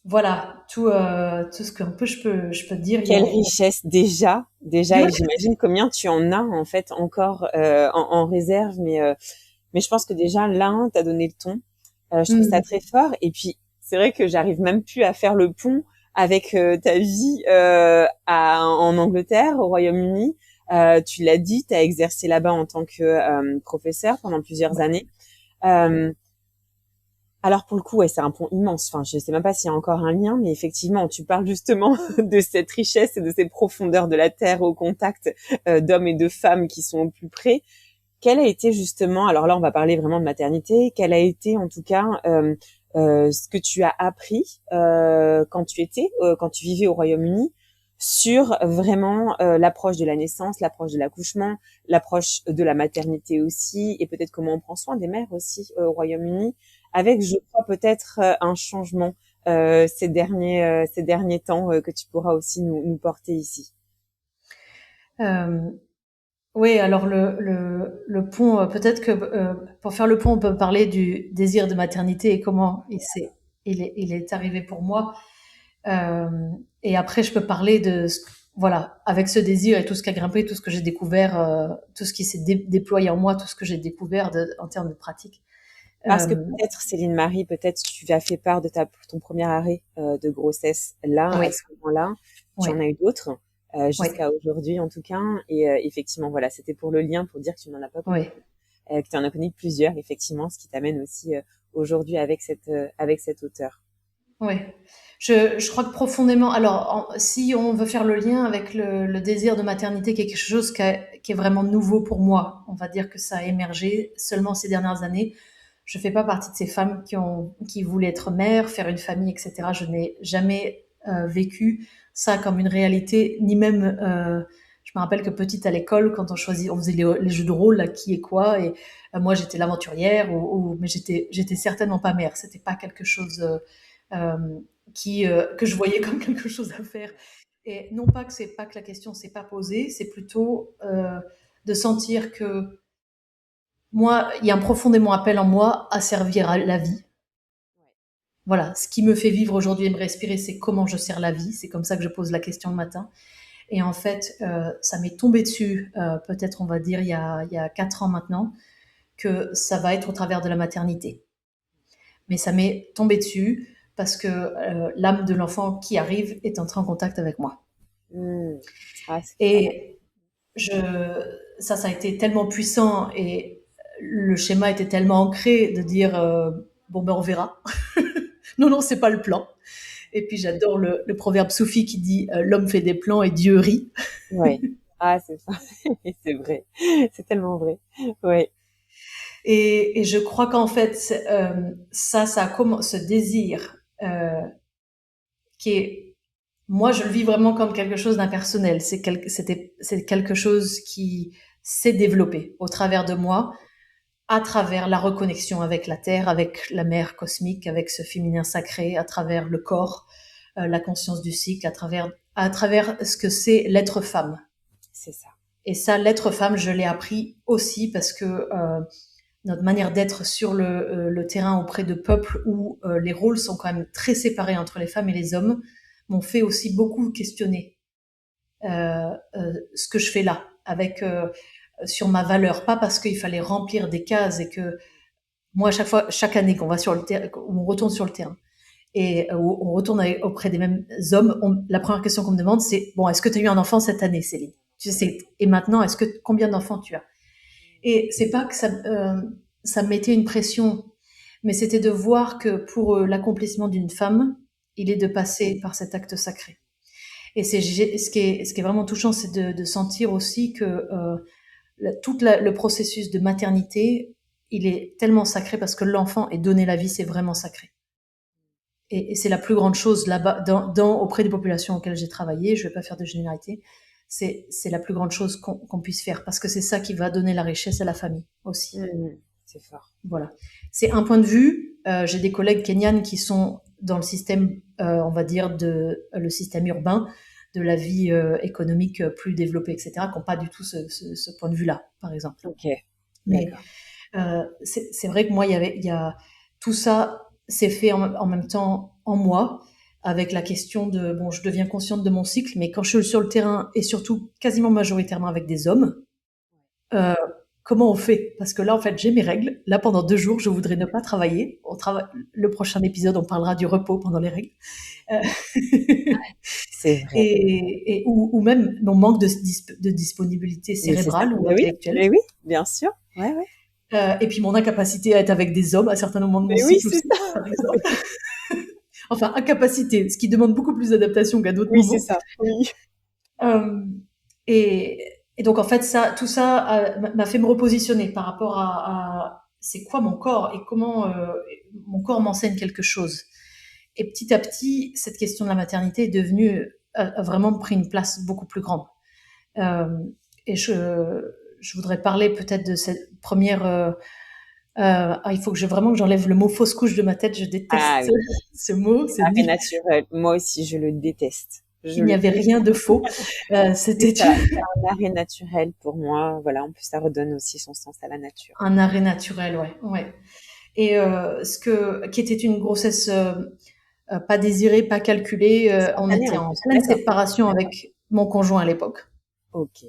Voilà, tout ce qu'un peu je peux te dire. Quelle richesse déjà, et j'imagine combien tu en as en fait encore en réserve, mais je pense que déjà l'un t'as donné le ton. Je trouve ça très fort, et puis c'est vrai que j'arrive même plus à faire le pont avec ta vie en Angleterre, au Royaume-Uni. Tu l'as dit, t'as exercé là-bas en tant que professeur pendant plusieurs années. Alors pour le coup, c'est un pont immense. Enfin, je sais même pas s'il y a encore un lien, mais effectivement, tu parles justement de cette richesse et de ces profondeurs de la terre au contact d'hommes et de femmes qui sont au plus près. quel a été justement, alors là on va parler vraiment de maternité, quel a été en tout cas ce que tu as appris quand tu vivais au Royaume-Uni sur vraiment l'approche de la naissance, l'approche de l'accouchement, l'approche de la maternité aussi, et peut-être comment on prend soin des mères aussi au Royaume-Uni, avec je crois peut-être un changement ces derniers temps que tu pourras aussi nous porter ici. Euh, oui, alors le pont, peut-être que pour faire le pont, on peut parler du désir de maternité et comment il est arrivé pour moi. Euh, et après, je peux parler voilà, avec ce désir et tout ce qui a grimpé, tout ce que j'ai découvert, tout ce qui s'est déployé en moi, tout ce que j'ai découvert en termes de pratique. Parce que peut-être, Céline Marie, peut-être tu as fait part de ton premier arrêt de grossesse là, Oui. à ce moment-là. Tu Oui. en as eu d'autres, jusqu'à aujourd'hui en tout cas. Et effectivement, voilà, c'était pour le lien, pour dire que tu n'en as pas connu, Oui. Que tu en as connu plusieurs, effectivement, ce qui t'amène aussi aujourd'hui avec cette auteure. Oui. Je crois que profondément, alors si on veut faire le lien avec le désir de maternité, qui est quelque chose qui est vraiment nouveau pour moi, on va dire que ça a émergé seulement ces dernières années. Je fais pas partie de ces femmes qui voulaient être mères, faire une famille, etc. Je n'ai jamais vécu ça comme une réalité, ni même. Je me rappelle que petite à l'école, quand on faisait les jeux de rôle, là, qui est quoi, et moi j'étais l'aventurière, mais j'étais certainement pas mère. C'était pas quelque chose euh, que je voyais comme quelque chose à faire. Et non pas que c'est pas que la question s'est pas posée, c'est plutôt de sentir que moi, il y a un profondément appel en moi à servir à la vie. Voilà, ce qui me fait vivre aujourd'hui et me respirer, c'est comment je sers la vie. C'est comme ça que je pose la question le matin. Et en fait, ça m'est tombé dessus, peut-être on va dire il y a 4 ans maintenant, que ça va être au travers de la maternité. Mais ça m'est tombé dessus parce que l'âme de l'enfant qui arrive est entrée en contact avec moi. Ah, Et ça a été tellement puissant et le schéma était tellement ancré de dire bon ben on verra. Non, c'est pas le plan. Et puis j'adore le proverbe soufi qui dit l'homme fait des plans et Dieu rit. Oui. Ah, c'est ça. C'est vrai. C'est tellement vrai. Oui. Et je crois qu'en fait, ça a ce désir qui est, moi, je le vis vraiment comme quelque chose d'impersonnel. C'est quelque chose qui s'est développé au travers de moi, à travers la reconnexion avec la terre, avec la mère cosmique, avec ce féminin sacré, à travers le corps, la conscience du cycle, à travers ce que c'est l'être femme. C'est ça. Et ça, l'être femme, je l'ai appris aussi parce que notre manière d'être sur le terrain auprès de peuples où les rôles sont quand même très séparés entre les femmes et les hommes, m'ont fait aussi beaucoup questionner ce que je fais là, avec sur ma valeur, pas parce qu'il fallait remplir des cases et que moi, chaque année qu'on va sur le terrain, on retourne sur le terrain et on retourne auprès des mêmes hommes, la première question qu'on me demande, c'est bon, est-ce que tu as eu un enfant cette année, Céline? Tu sais, et maintenant, combien d'enfants tu as? Et c'est pas que ça me mettait une pression, mais c'était de voir que pour l'accomplissement d'une femme, il est de passer par cet acte sacré. Et ce qui est vraiment touchant, c'est de sentir aussi que tout le processus de maternité, il est tellement sacré parce que l'enfant est donné la vie, c'est vraiment sacré. Et c'est la plus grande chose là-bas, auprès des populations auxquelles j'ai travaillé, je vais pas faire de généralité, c'est la plus grande chose qu'on puisse faire parce que c'est ça qui va donner la richesse à la famille aussi. C'est fort. Voilà. C'est un point de vue. J'ai des collègues kenyanes qui sont dans le système, on va dire, le système urbain, de la vie économique plus développée, etc., qui n'ont pas du tout ce point de vue-là, par exemple. Ok. Mais c'est vrai que moi, tout ça s'est fait en même temps en moi, avec la question de, bon, je deviens consciente de mon cycle, mais quand je suis sur le terrain, et surtout quasiment majoritairement avec des hommes, comment on fait? Parce que là, en fait, j'ai mes règles. Là, pendant 2 jours, je voudrais ne pas travailler. Le prochain épisode, on parlera du repos pendant les règles. C'est vrai. Ou même mon manque de disponibilité cérébrale ou intellectuelle. Mais oui, bien sûr. Ouais. Et puis mon incapacité à être avec des hommes à certains moments de mon cycle aussi, par exemple. Enfin, incapacité, ce qui demande beaucoup plus d'adaptation qu'à d'autres moments. Oui, c'est ça. Oui. Et Et donc en fait, tout ça m'a fait me repositionner par rapport à c'est quoi mon corps et comment mon corps m'enseigne quelque chose. Et petit à petit, cette question de la maternité est devenue a vraiment pris une place beaucoup plus grande. Euh, et je voudrais parler peut-être de cette première. Il faut vraiment que j'enlève le mot fausse couche de ma tête. Je Ah déteste oui, ce mot. C'est arrêt nul. naturel. Moi aussi, je le déteste. Je Il n'y le avait rien de faux. C'est C'était ça, c'est un arrêt naturel pour moi. Voilà, en plus, ça redonne aussi son sens à la nature. un arrêt naturel, ouais, ouais. Et qui était une grossesse pas désirée, pas calculée. On Spontané était en en plus. pleine D'accord. séparation avec mon conjoint à l'époque. Ok.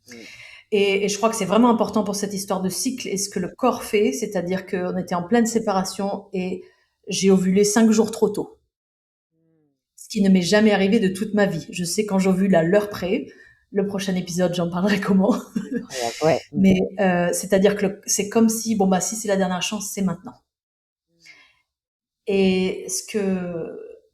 Mm. Et je crois que c'est vraiment important pour cette histoire de cycle et ce que le corps fait, c'est-à-dire qu'on était en pleine séparation et j'ai ovulé 5 jours trop tôt. Ce qui ne m'est jamais arrivé de toute ma vie. Je sais quand j'ovule à l'heure près. Le prochain épisode, j'en parlerai comment. Incroyable. Ouais. Mais c'est-à-dire que c'est comme si, bon bah si c'est la dernière chance, c'est maintenant. Et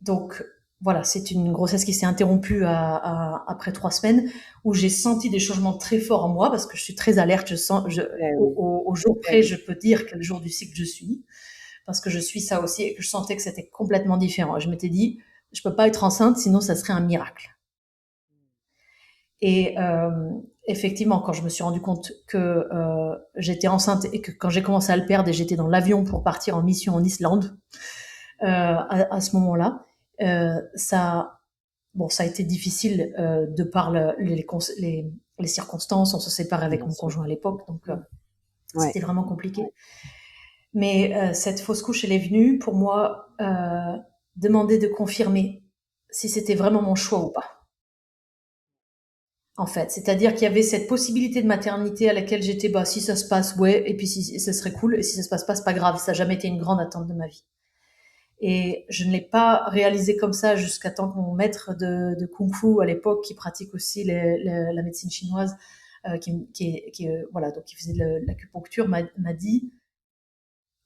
donc voilà, c'est une grossesse qui s'est interrompue après 3 semaines où j'ai senti des changements très forts en moi parce que je suis très alerte. Ouais, oui. Au jour près, je peux dire quel jour du cycle je suis parce que je suis ça aussi et que je sentais que c'était complètement différent. Je m'étais dit, je peux pas être enceinte, sinon ça serait un miracle. Et effectivement, quand je me suis rendu compte que j'étais enceinte et que quand j'ai commencé à le perdre et j'étais dans l'avion pour partir en mission en Islande, à ce moment-là, ça a été difficile de par les circonstances. On se séparait avec Bien mon sûr. conjoint à l'époque, donc Ouais. c'était vraiment compliqué. Mais cette fausse couche, elle est venue pour moi demander de confirmer si c'était vraiment mon choix ou pas. En fait, c'est-à-dire qu'il y avait cette possibilité de maternité à laquelle j'étais, bah, si ça se passe, ouais, et puis si ça serait cool, et si ça se passe pas, c'est pas grave, ça n'a jamais été une grande attente de ma vie. Et je ne l'ai pas réalisé comme ça jusqu'à temps que mon maître de kung-fu à l'époque, qui pratique aussi la médecine chinoise, voilà, donc qui faisait de l'acupuncture, m'a dit,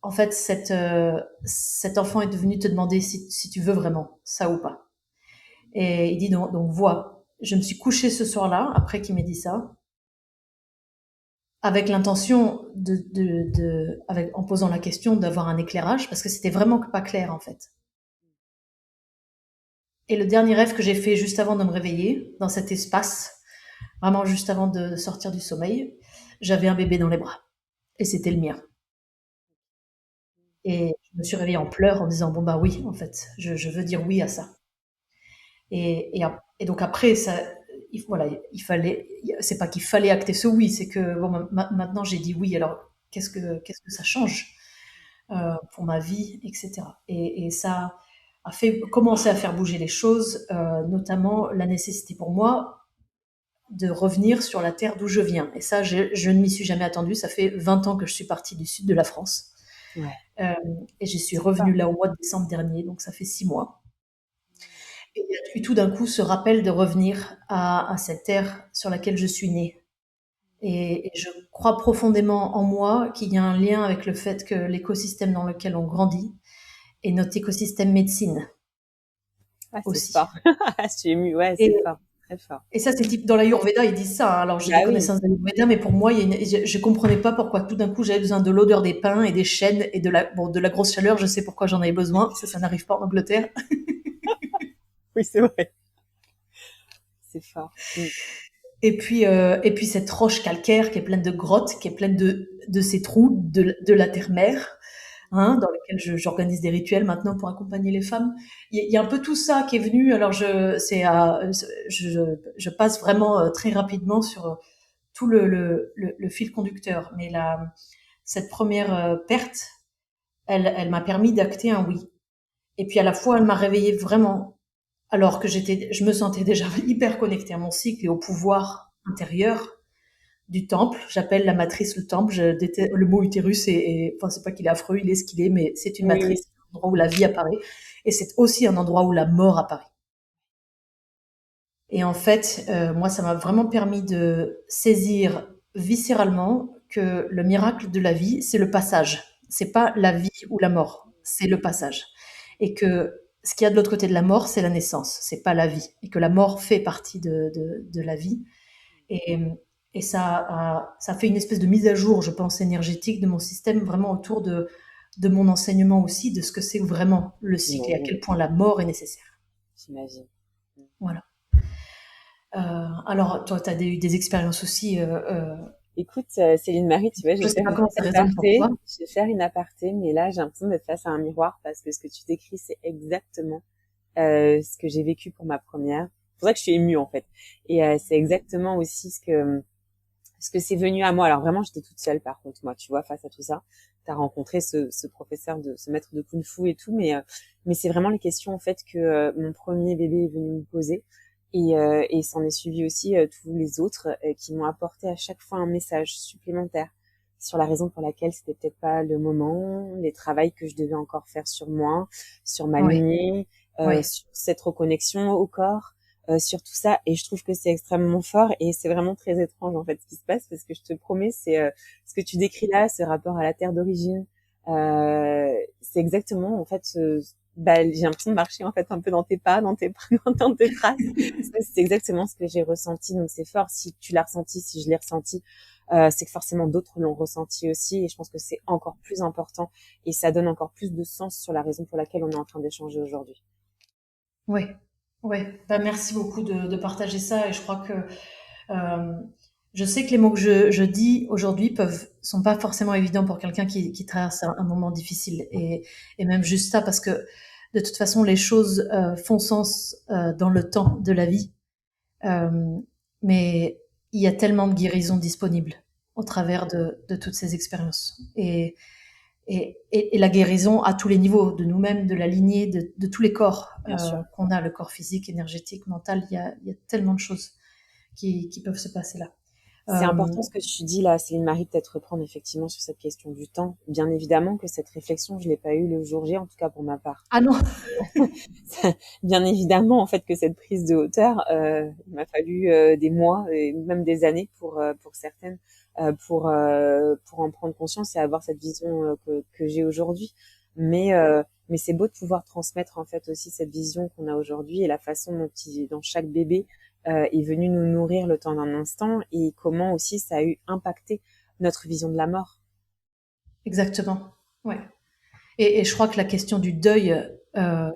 en fait, cet enfant est devenu te demander si tu veux vraiment ça ou pas. Et il dit donc vois, je me suis couchée ce soir-là, après qu'il m'ait dit ça, avec l'intention en posant la question d'avoir un éclairage, parce que c'était vraiment pas clair en fait. Et le dernier rêve que j'ai fait juste avant de me réveiller, dans cet espace, vraiment juste avant de sortir du sommeil, j'avais un bébé dans les bras. Et c'était le mien. Et je me suis réveillée en pleurs en disant, bon bah oui, en fait, je veux dire oui à ça. Et donc après, voilà, c'est pas qu'il fallait acter ce oui, c'est que bon, maintenant j'ai dit oui, alors qu'est-ce que ça change pour ma vie, etc. Et ça a commencé à faire bouger les choses, notamment la nécessité pour moi de revenir sur la terre d'où je viens. Et ça, je ne m'y suis jamais attendue. Ça fait 20 ans que je suis partie du sud de la France. Ouais. Et je suis revenue là au mois de décembre dernier, donc ça fait 6 mois. Et il y a eu tout d'un coup ce rappel de revenir à cette terre sur laquelle je suis née. Et je crois profondément en moi qu'il y a un lien avec le fait que l'écosystème dans lequel on grandit est notre écosystème médecine. Ah, c'est aussi. fort. Je suis émue. Ouais, c'est fort. Très fort. Et ça, c'est type dans l'Ayurveda, ils disent ça. Hein. Alors, j'ai des connaissances d'Ayurveda, mais pour moi, je comprenais pas pourquoi tout d'un coup j'avais besoin de l'odeur des pins et des chênes et de la grosse chaleur. Je sais pourquoi j'en avais besoin. Ça n'arrive pas en Angleterre. Oui, c'est vrai. C'est fort. Et puis cette roche calcaire qui est pleine de grottes, qui est pleine de ces trous de la terre-mère, hein, dans lesquels j'organise des rituels maintenant pour accompagner les femmes. Il y a un peu tout ça qui est venu. Alors je passe vraiment très rapidement sur tout le fil conducteur. Mais cette première perte, elle m'a permis d'acter un oui. Et puis à la fois, elle m'a réveillée vraiment, alors que je me sentais déjà hyper connectée à mon cycle et au pouvoir intérieur du temple. J'appelle la matrice le temple. Je déteste le mot utérus enfin, c'est pas qu'il est affreux, il est ce qu'il est, mais c'est une matrice, un endroit où la vie apparaît. Et c'est aussi un endroit où la mort apparaît. Et en fait, moi, ça m'a vraiment permis de saisir viscéralement que le miracle de la vie, c'est le passage. C'est pas la vie ou la mort, c'est le passage. Et que ce qu'il y a de l'autre côté de la mort, c'est la naissance, c'est pas la vie. Et que la mort fait partie de la vie. Et Et ça fait une espèce de mise à jour, je pense, énergétique de mon système, vraiment autour de mon enseignement aussi, de ce que c'est vraiment le cycle et à J'imagine. quel point la mort est nécessaire. J'imagine. Voilà. Alors, toi, tu as eu des expériences aussi. Écoute, Céline Marie, tu vois, je Je vais sais faire pas une comment ça résonne pour toi. aparté. Je vais faire une aparté, mais là, j'ai l'impression d'être face à un miroir parce que ce que tu décris, c'est exactement ce que j'ai vécu pour ma première. C'est pour ça que je suis émue en fait. Et c'est exactement aussi ce que c'est venu à moi. Alors vraiment, j'étais toute seule par contre, moi, tu vois, face à tout ça. T'as rencontré ce professeur ce maître de kung-fu et tout, mais c'est vraiment les questions en fait que mon premier bébé est venu me poser. Et s'en est suivi aussi tous les autres qui m'ont apporté à chaque fois un message supplémentaire sur la raison pour laquelle c'était peut-être pas le moment, les travails que je devais encore faire sur moi, sur Oui, m'aligner, oui, sur cette reconnexion au corps, sur tout ça. Et je trouve que c'est extrêmement fort et c'est vraiment très étrange en fait ce qui se passe parce que je te promets, c'est ce que tu décris là, ce rapport à la terre d'origine. C'est exactement en fait j'ai l'impression de marcher en fait un peu dans tes pas, dans tes traces. C'est exactement ce que j'ai ressenti, donc c'est fort. Si tu l'as ressenti, si je l'ai ressenti, c'est que forcément d'autres l'ont ressenti aussi, et je pense que c'est encore plus important, et ça donne encore plus de sens sur la raison pour laquelle on est en train d'échanger aujourd'hui. oui, oui. Bah, merci beaucoup de partager ça. Et je crois que euh, je sais que les mots que je dis aujourd'hui sont pas forcément évidents pour quelqu'un qui traverse un moment difficile. Et même juste ça, parce que de toute façon, les choses font sens dans le temps de la vie. Euh, mais il y a tellement de guérisons disponibles au travers de toutes ces expériences. Et la guérison à tous les niveaux, de nous-mêmes, de la lignée, de tous les corps Bien sûr. qu'on a, le corps physique, énergétique, mental. Il y a tellement de choses qui peuvent se passer là. C'est important ce que tu dis là, Céline Marie, peut-être reprendre effectivement sur cette question du temps. Bien évidemment que cette réflexion, je l'ai pas eue le jour J, en tout cas pour ma part. Ah non. Bien évidemment, en fait, que cette prise de hauteur, il m'a fallu des mois et même des années pour certaines, pour en prendre conscience et avoir cette vision que j'ai aujourd'hui. Mais c'est beau de pouvoir transmettre en fait aussi cette vision qu'on a aujourd'hui et la façon dont chaque bébé est venu nous nourrir le temps d'un instant et comment aussi ça a eu impacté notre vision de la mort. Exactement. Ouais. Et je crois que la question du deuil,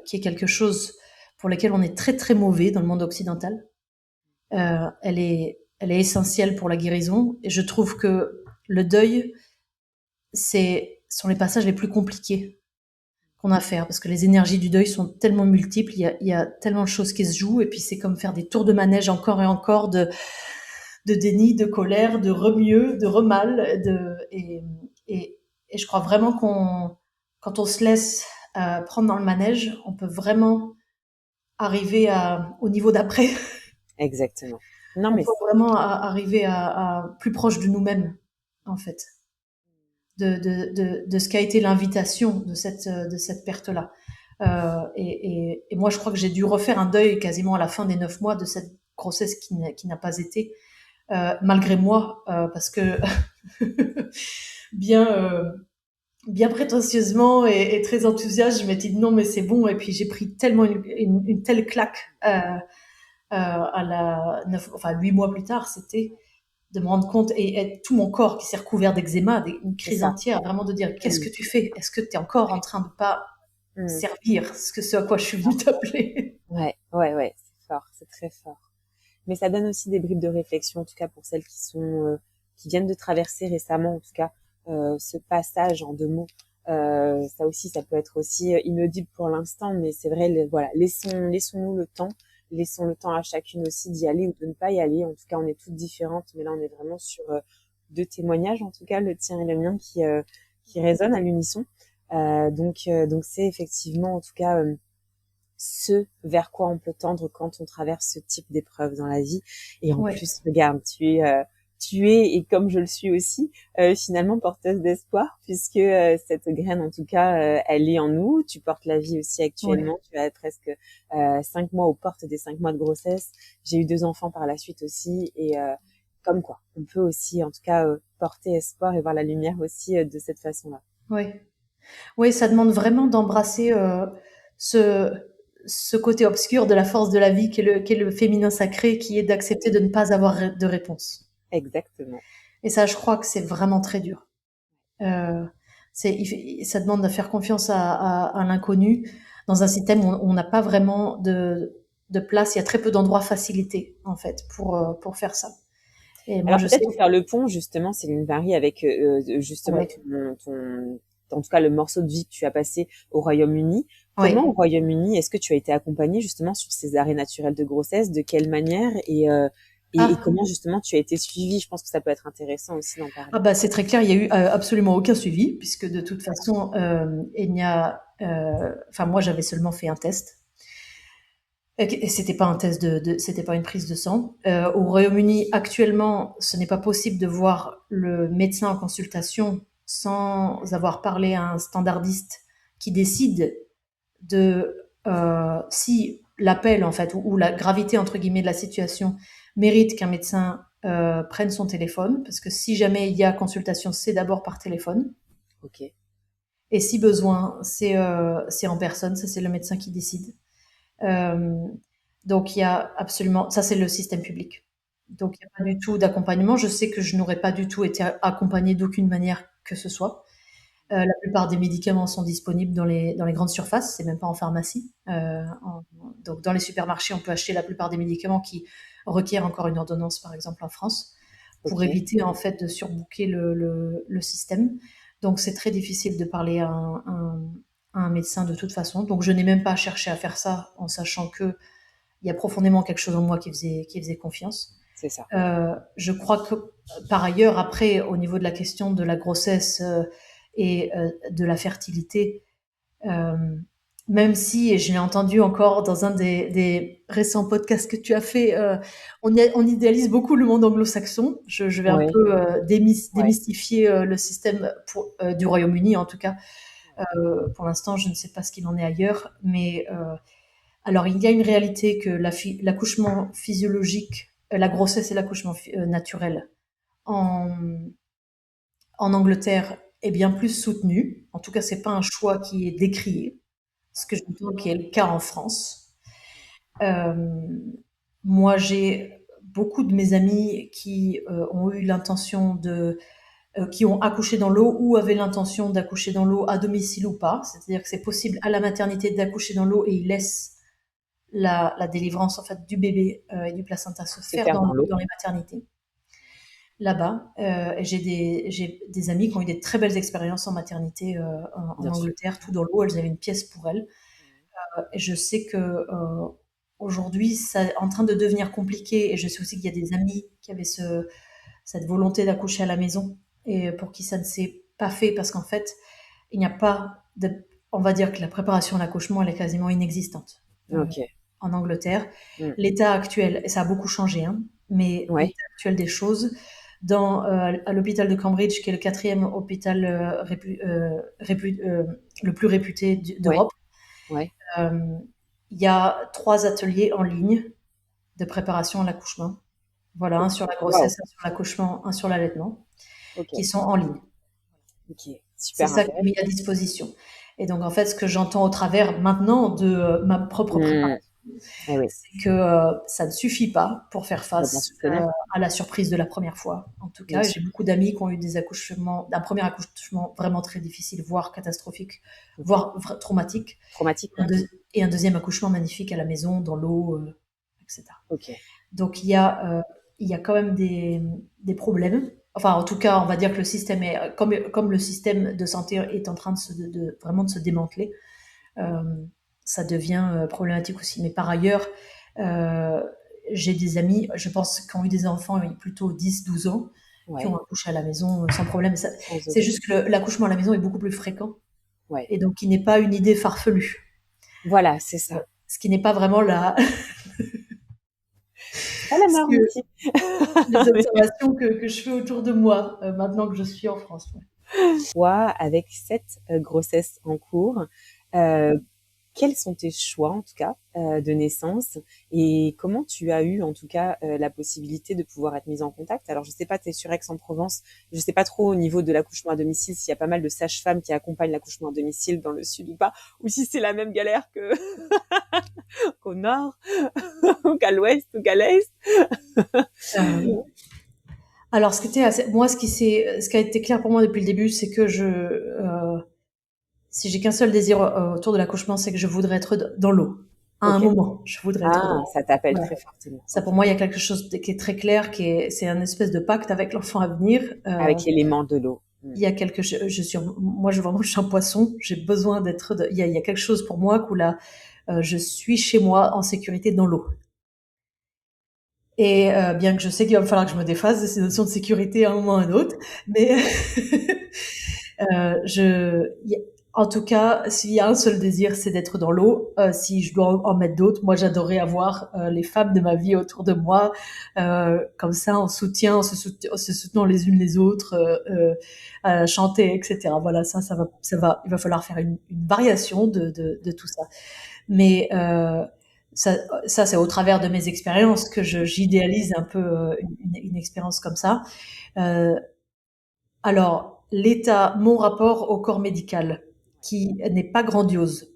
qui est quelque chose pour lequel on est très très mauvais dans le monde occidental, elle est essentielle pour la guérison. Et je trouve que le deuil, sont les passages les plus compliqués qu'on a à faire, parce que les énergies du deuil sont tellement multiples, il y a tellement de choses qui se jouent, et puis c'est comme faire des tours de manège encore et encore de déni, de colère, de remieux, de remal, et je crois vraiment quand on se laisse prendre dans le manège, on peut vraiment arriver au niveau d'après. Exactement. Non, On mais peut vraiment arriver à plus proche de nous-mêmes, en fait, de ce qu'a été l'invitation de cette perte-là. Et moi, je crois que j'ai dû refaire un deuil quasiment à la fin des 9 mois de cette grossesse qui n'a pas été, malgré moi, parce que bien, bien prétentieusement et très enthousiaste, je m'étais dit non, mais c'est bon. Et puis j'ai pris tellement une telle claque à enfin 8 mois plus tard, c'était de me rendre compte et tout mon corps qui s'est recouvert d'eczéma, une c'est crise ça. entière, vraiment de dire qu'est-ce que tu fais? Est-ce que tu es encore en train de pas Mm. servir ce à quoi je suis venue t'appeler? Ouais, c'est fort, c'est très fort. Mais ça donne aussi des bribes de réflexion, en tout cas pour celles qui viennent de traverser récemment, en tout cas, ce passage en 2 mots. Ça aussi, ça peut être aussi inaudible pour l'instant, mais c'est vrai, voilà, laissons-nous le temps, laissons le temps à chacune aussi d'y aller ou de ne pas y aller. En tout cas, on est toutes différentes, mais là, on est vraiment sur 2 témoignages, en tout cas, le tien et le mien, qui résonnent à l'unisson. Donc c'est effectivement, en tout cas, ce vers quoi on peut tendre quand on traverse ce type d'épreuve dans la vie. Et en Ouais, plus, regarde, tu es, et comme je le suis aussi, finalement porteuse d'espoir, puisque cette graine, en tout cas, elle est en nous. Tu portes la vie aussi ouais. actuellement. Tu as presque 5 mois aux portes des 5 mois de grossesse. J'ai eu 2 enfants par la suite aussi, et comme quoi, on peut aussi, en tout cas, porter espoir et voir la lumière aussi de cette façon-là. Ouais. Oui, ça demande vraiment d'embrasser ce, ce côté obscur de la force de la vie qui est le féminin sacré, qui est d'accepter de ne pas avoir de réponse. Exactement. Et ça, je crois que c'est vraiment très dur. Ça demande de faire confiance à l'inconnu dans un système où on n'a pas vraiment de place. Il y a très peu d'endroits facilités, en fait, pour faire ça. Et moi, Alors je peut-être sais. pour faire le pont, justement, Céline Marie, avec justement Ouais. en tout cas le morceau de vie que tu as passé au Royaume-Uni. Comment Ouais. au Royaume-Uni est-ce que tu as été accompagnée justement sur ces arrêts naturels de grossesse? De quelle manière? Et Ah, comment justement tu as été suivie? Je pense que ça peut être intéressant aussi d'en ah parler. bah c'est très clair, il y a eu absolument aucun suivi, puisque de toute façon, il n'y a. Enfin, moi, j'avais seulement fait un test. Et c'était pas un test c'était pas une prise de sang. Au Royaume-Uni, actuellement, ce n'est pas possible de voir le médecin en consultation sans avoir parlé à un standardiste qui décide de si l'appel en fait ou la gravité entre guillemets de la situation mérite qu'un médecin prenne son téléphone, parce que si jamais il y a consultation, c'est d'abord par téléphone. Ok. Et si besoin, c'est en personne, ça c'est le médecin qui décide. Euh, donc il y a absolument, ça c'est le système public. Donc il n'y a pas du tout d'accompagnement. Je sais que je n'aurais pas du tout été accompagnée d'aucune manière que ce soit. La plupart des médicaments sont disponibles dans les grandes surfaces, c'est même pas en pharmacie. Donc dans les supermarchés, on peut acheter la plupart des médicaments qui requièrent encore une ordonnance, par exemple en France, pour Ok. éviter en fait de surbooker le système. Donc c'est très difficile de parler à un médecin de toute façon. Donc je n'ai même pas cherché à faire ça en sachant que il y a profondément quelque chose en moi qui faisait confiance. C'est ça. Je crois que par ailleurs, après, au niveau de la question de la grossesse et de la fertilité, euh, même si, et je l'ai entendu encore dans un des récents podcasts que tu as fait, on idéalise beaucoup le monde anglo-saxon. Je vais un Ouais. peu Ouais. démystifier le système du Royaume-Uni, en tout cas. Pour l'instant, je ne sais pas ce qu'il en est ailleurs, mais alors, il y a une réalité que l'accouchement physiologique, la grossesse et l'accouchement naturel en, en Angleterre est bien plus soutenu. En tout cas, c'est pas un choix qui est décrié, ce que j'entends qui est le cas en France. Euh, Moi, j'ai beaucoup de mes amis qui ont eu l'intention qui ont accouché dans l'eau ou avaient l'intention d'accoucher dans l'eau à domicile ou pas. C'est-à-dire que c'est possible à la maternité d'accoucher dans l'eau et ils laissent la délivrance en fait du bébé et du placenta se Se faire faire dans l'eau. dans les maternités là-bas. J'ai des amis qui ont eu des très belles expériences en maternité en Bien sûr. Angleterre, tout dans l'eau. Elles avaient une pièce pour elles. Et je sais que aujourd'hui, c'est en train de devenir compliqué. Et je sais aussi qu'il y a des amis qui avaient cette volonté d'accoucher à la maison et pour qui ça ne s'est pas fait parce qu'en fait, il n'y a pas de. On va dire que la préparation à l'accouchement, elle est quasiment inexistante. Ok. En Angleterre. Mm. L'état actuel, et ça a beaucoup changé, hein, mais Ouais. l'état actuel des choses, à l'hôpital de Cambridge, qui est le quatrième hôpital le plus réputé Ouais. d'Europe, Ouais. euh, il y a 3 ateliers en ligne de préparation à l'accouchement. Voilà, un Ok. sur la Waouh. grossesse, un sur l'accouchement, un sur l'allaitement, Ok. qui sont en ligne. Ok. C'est Super ça qui est mis à intéressant. disposition. Et donc, en fait, ce que j'entends au travers maintenant de ma propre Mm. préparation, Eh oui. c'est que ça ne suffit pas pour faire Bah, bien face sûr que non. à la surprise de la première fois. En tout Bien cas, sûr. j'ai beaucoup d'amis qui ont eu un premier accouchement vraiment très difficile, voire catastrophique, Ok. voire traumatique, Traumatique, ouais. et un deuxième accouchement magnifique à la maison, dans l'eau, etc. Ok. Donc il y a quand même des problèmes. Enfin, en tout cas, on va dire que le système est comme le système de santé est en train vraiment de se démanteler. Euh, Ça devient problématique aussi. Mais par ailleurs, euh, j'ai des amis, je pense, qui ont eu des enfants plutôt 10, 12 ans, qui ont Ouais. accouché à la maison sans problème. Sans C'est aucun. juste que l'accouchement à la maison est beaucoup plus fréquent Ouais. et donc qui n'est pas une idée farfelue. Voilà, c'est ça. Ce qui n'est pas vraiment C'est pas la ce que, marmoutier. les observations que je fais autour de moi maintenant que je suis en France. Ouais. Toi, avec cette grossesse en cours, euh, quels sont tes choix, en tout cas, de naissance et comment tu as eu, en tout cas, la possibilité de pouvoir être mise en contact? Alors, je sais pas, tu es sur Aix-en-Provence. Je sais pas trop au niveau de l'accouchement à domicile s'il y a pas mal de sages-femmes qui accompagnent l'accouchement à domicile dans le sud ou pas, ou si c'est la même galère que qu'au nord, ou qu'à l'ouest, ou qu'à l'est. Euh, Alors, moi, ce qui a été clair pour moi depuis le début, c'est que si j'ai qu'un seul désir autour de l'accouchement, c'est que je voudrais être dans l'eau. À un Ok. moment, je voudrais être dans Ah, l'eau. ça t'appelle Voilà. très fortement. Ça, Ok. pour moi, il y a quelque chose qui est très clair, c'est un espèce de pacte avec l'enfant à venir. Avec l'élément de l'eau. Il y a moi, je suis un poisson. J'ai besoin il y a quelque chose pour moi où là, je suis chez moi en sécurité dans l'eau. Et bien que je sais qu'il va me falloir que je me défasse de ces notions de sécurité à un moment ou à un autre, mais en tout cas, s'il y a un seul désir, c'est d'être dans l'eau. Si je dois en mettre d'autres, moi j'adorerais avoir les femmes de ma vie autour de moi, comme ça, en se soutenant les unes les autres, à chanter, etc. Voilà, il va falloir faire une variation de tout ça. Mais ça, ça c'est au travers de mes expériences que j'idéalise un peu une expérience comme ça. Euh, alors, mon rapport au corps médical, qui n'est pas grandiose,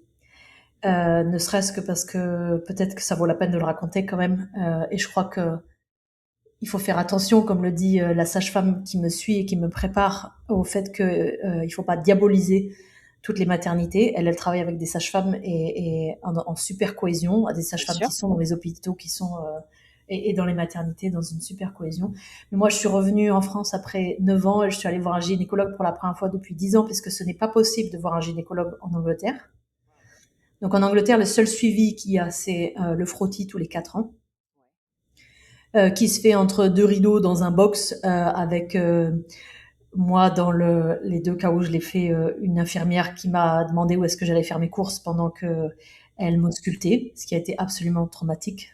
ne serait-ce que parce que peut-être que ça vaut la peine de le raconter quand même. Et je crois que il faut faire attention, comme le dit la sage-femme qui me suit et qui me prépare, au fait que il faut pas diaboliser toutes les maternités. Elle travaille avec des sages-femmes et en super cohésion, à des Bien sages-femmes sûr. qui sont dans les hôpitaux, qui sont et dans les maternités dans une super cohésion. Mais moi, je suis revenue en France après 9 ans et je suis allée voir un gynécologue pour la première fois depuis 10 ans, puisque ce n'est pas possible de voir un gynécologue en Angleterre. Donc en Angleterre, le seul suivi qu'il y a, c'est le frottis tous les 4 ans, qui se fait entre deux rideaux dans un box avec moi, dans les deux cas où je l'ai fait, une infirmière qui m'a demandé où est-ce que j'allais faire mes courses pendant que elle m'auscultait, ce qui a été absolument traumatique.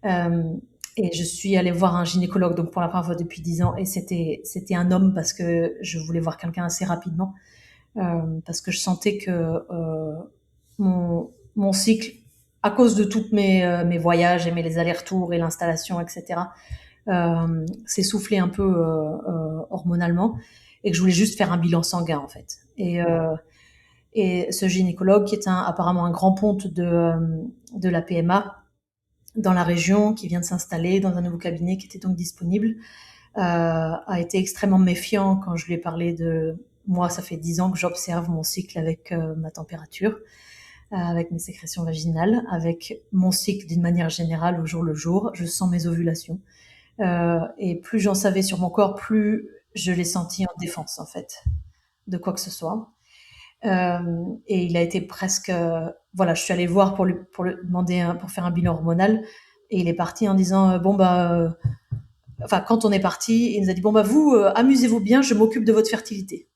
Euh, et je suis allée voir un gynécologue donc pour la première fois depuis 10 ans et c'était un homme parce que je voulais voir quelqu'un assez rapidement parce que je sentais que mon cycle, à cause de toutes mes voyages et les allers-retours et l'installation, etc., s'essoufflait un peu hormonalement et que je voulais juste faire un bilan sanguin en fait. Et ce gynécologue qui est apparemment un grand ponte de la PMA dans la région, qui vient de s'installer dans un nouveau cabinet qui était donc disponible, a été extrêmement méfiant quand je lui ai parlé de moi. Ça fait 10 ans que j'observe mon cycle avec ma température, avec mes sécrétions vaginales, avec mon cycle d'une manière générale au jour le jour. Je sens mes ovulations. Et plus j'en savais sur mon corps, plus je l'ai senti en défense, en fait, de quoi que ce soit. Et il a été presque, voilà, je suis allée le voir pour le demander, pour faire un bilan hormonal, et il est parti en disant, enfin, quand on est parti, il nous a dit, bon, bah, vous, amusez-vous bien, je m'occupe de votre fertilité.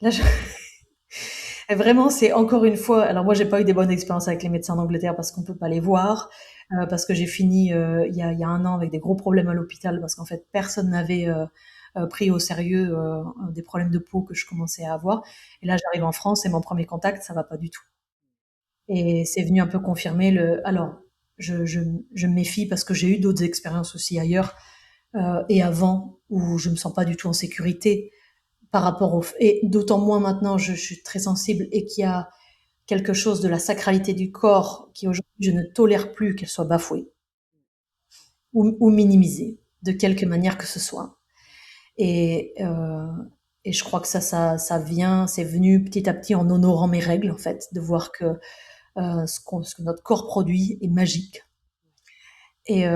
Là, et vraiment, c'est encore une fois, alors moi, j'ai pas eu des bonnes expériences avec les médecins d'Angleterre parce qu'on peut pas les voir, parce que j'ai fini, il y a un an avec des gros problèmes à l'hôpital parce qu'en fait, personne n'avait pris au sérieux des problèmes de peau que je commençais à avoir. Et là, j'arrive en France et mon premier contact, ça va pas du tout. Et c'est venu un peu confirmer alors, je me méfie parce que j'ai eu d'autres expériences aussi ailleurs, et avant, où je me sens pas du tout en sécurité par rapport et d'autant moins maintenant, je suis très sensible et qu'il y a quelque chose de la sacralité du corps qui aujourd'hui, je ne tolère plus qu'elle soit bafouée ou minimisée de quelque manière que ce soit. Et, euh, et je crois que c'est venu petit à petit en honorant mes règles, en fait, de voir que ce que notre corps produit est magique. Et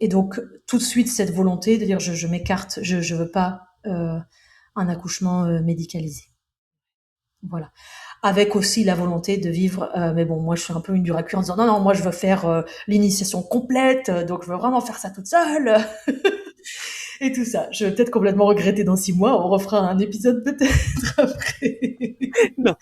donc, tout de suite, cette volonté de dire je m'écarte, je veux pas un accouchement médicalisé. Voilà. Avec aussi la volonté de vivre, mais bon, moi je suis un peu une dure à cuire en disant non, non, moi je veux faire l'initiation complète, donc je veux vraiment faire ça toute seule. Et tout ça. Je vais peut-être complètement regretter dans 6 mois, on refera un épisode peut-être après. Non.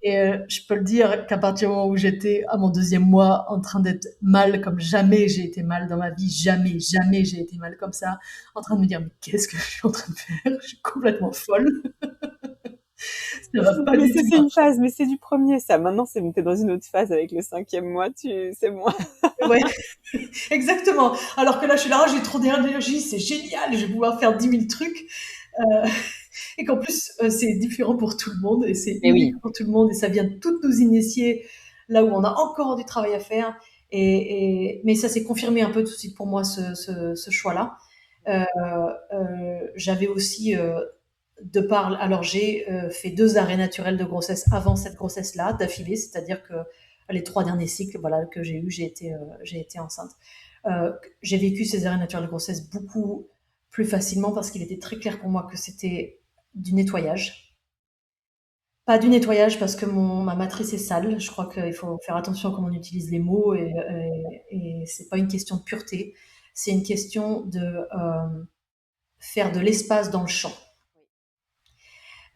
Et, je peux le dire qu'à partir du moment où j'étais à mon 2e mois en train d'être mal comme jamais j'ai été mal dans ma vie, jamais, jamais j'ai été mal comme ça, en train de me dire mais qu'est-ce que je suis en train de faire? Je suis complètement folle. Ça va pas Mais du tout c'est une marcher. phase, mais c'est du premier, ça. Maintenant, t'es dans une autre phase avec le 5e mois, c'est moi. Ouais, exactement. Alors que là, je suis là, oh, j'ai trop d'énergie, c'est génial, je vais pouvoir faire 10 000 trucs. Euh, et qu'en plus, c'est différent pour tout le monde et c'est Mais unique oui. pour tout le monde et ça vient toutes nous initier là où on a encore du travail à faire. Mais ça s'est confirmé un peu tout de suite pour moi, ce choix-là. J'avais aussi, alors j'ai fait 2 arrêts naturels de grossesse avant cette grossesse-là, d'affilée, c'est-à-dire que les 3 derniers cycles, voilà, que j'ai eu, j'ai été enceinte. J'ai vécu ces arrêts naturels de grossesse beaucoup plus facilement parce qu'il était très clair pour moi que c'était du nettoyage. Pas du nettoyage parce que ma matrice est sale. Je crois qu'il faut faire attention à comment on utilise les mots et c'est pas une question de pureté. C'est une question de faire de l'espace dans le champ.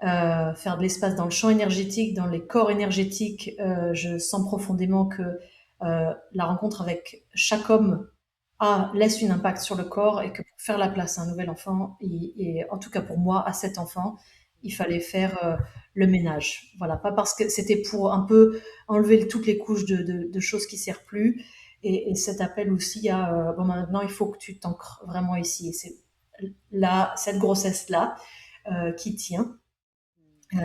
Faire de l'espace dans le champ énergétique, dans les corps énergétiques. Je sens profondément que la rencontre avec chaque homme laisse un impact sur le corps et que pour faire la place à un nouvel enfant, et en tout cas pour moi, à cet enfant, il fallait faire le ménage. Voilà, pas parce que c'était pour un peu enlever toutes les couches de choses qui ne servent plus. Et cet appel aussi à, bon, maintenant, il faut que tu t'ancres vraiment ici. Et c'est là, cette grossesse-là qui tient.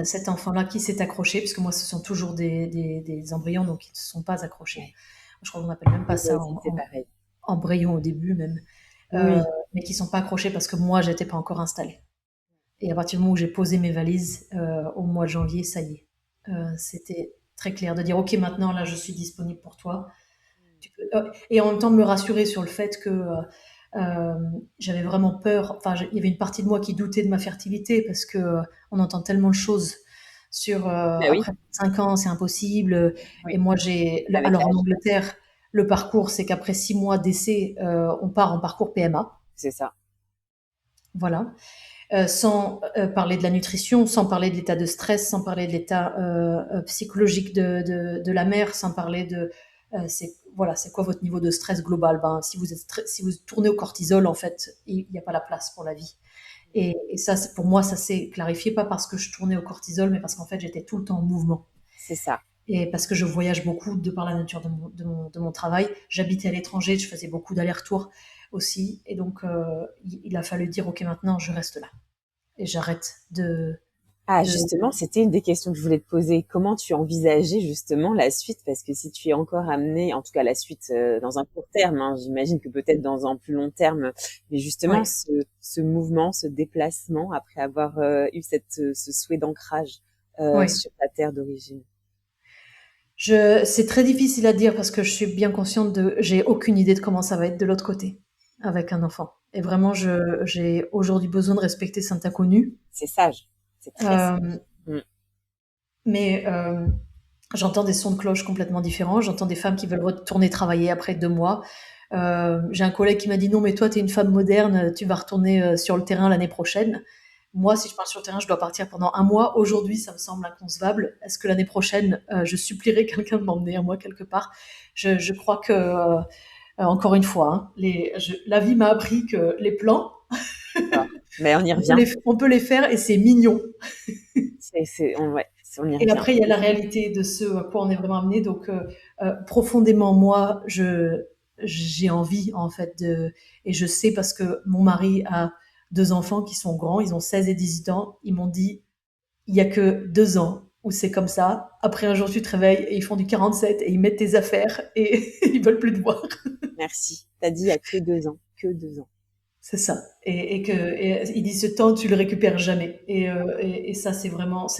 Cet enfant-là qui s'est accroché, puisque moi, ce sont toujours des embryons, donc ils ne se sont pas accrochés. Je crois qu'on n'appelle même pas ça embryon au début même, mais qui ne sont pas accrochés parce que moi, je n'étais pas encore installée. Et à partir du moment où j'ai posé mes valises, au mois de janvier, ça y est. C'était très clair de dire, OK, maintenant, là, je suis disponible pour toi. Et en même temps, me rassurer sur le fait que j'avais vraiment peur. Enfin, il y avait une partie de moi qui doutait de ma fertilité parce que on entend tellement de choses sur après 5 ans, c'est impossible. Et moi, alors en Angleterre, le parcours, c'est qu'après 6 mois d'essai, on part en parcours PMA. C'est ça. Voilà. Sans parler de la nutrition, sans parler de l'état de stress, sans parler de l'état psychologique de la mère, sans parler de c'est quoi votre niveau de stress global. Si vous tournez au cortisol, en fait, il n'y a pas la place pour la vie. Et ça, pour moi, ça s'est clarifié, pas parce que je tournais au cortisol, mais parce qu'en fait, j'étais tout le temps en mouvement. C'est ça. Et parce que je voyage beaucoup de par la nature de mon travail. J'habitais à l'étranger, je faisais beaucoup d'allers-retours aussi. Et donc, il a fallu dire, OK, maintenant, je reste là. Et j'arrête justement, c'était une des questions que je voulais te poser. Comment tu envisageais justement la suite? Parce que si tu es encore amené, en tout cas la suite dans un court terme, hein, j'imagine que peut-être dans un plus long terme, mais justement ce mouvement, ce déplacement après avoir eu ce souhait d'ancrage sur ta terre d'origine. C'est très difficile à dire parce que je suis bien consciente j'ai aucune idée de comment ça va être de l'autre côté avec un enfant. Et vraiment, j'ai aujourd'hui besoin de respecter cet inconnu. C'est sage. C'est très sage. Mais j'entends des sons de cloche complètement différents. J'entends des femmes qui veulent retourner travailler après 2 mois. J'ai un collègue qui m'a dit non, mais toi, tu es une femme moderne, tu vas retourner sur le terrain l'année prochaine. Moi, si je pars sur le terrain, je dois partir pendant 1 mois. Aujourd'hui, ça me semble inconcevable. Est-ce que l'année prochaine, je supplierai quelqu'un de m'emmener un mois quelque part? Je crois que, encore une fois, la vie m'a appris que les plans, mais on y revient. On peut les faire et c'est mignon. On y revient. Et après, il y a la réalité de ce à quoi on est vraiment amené. Donc, profondément, moi, j'ai envie, en fait, et je sais parce que mon mari a 2 enfants qui sont grands, ils ont 16 et 18 ans. Ils m'ont dit, il y a que 2 ans où c'est comme ça. Après, un jour, tu te réveilles et ils font du 47 et ils mettent tes affaires et ils veulent plus te voir. Merci. T'as dit il y a que 2 ans. Que 2 ans. C'est ça. Et il dit ce temps, tu le récupères jamais. Et ça, c'est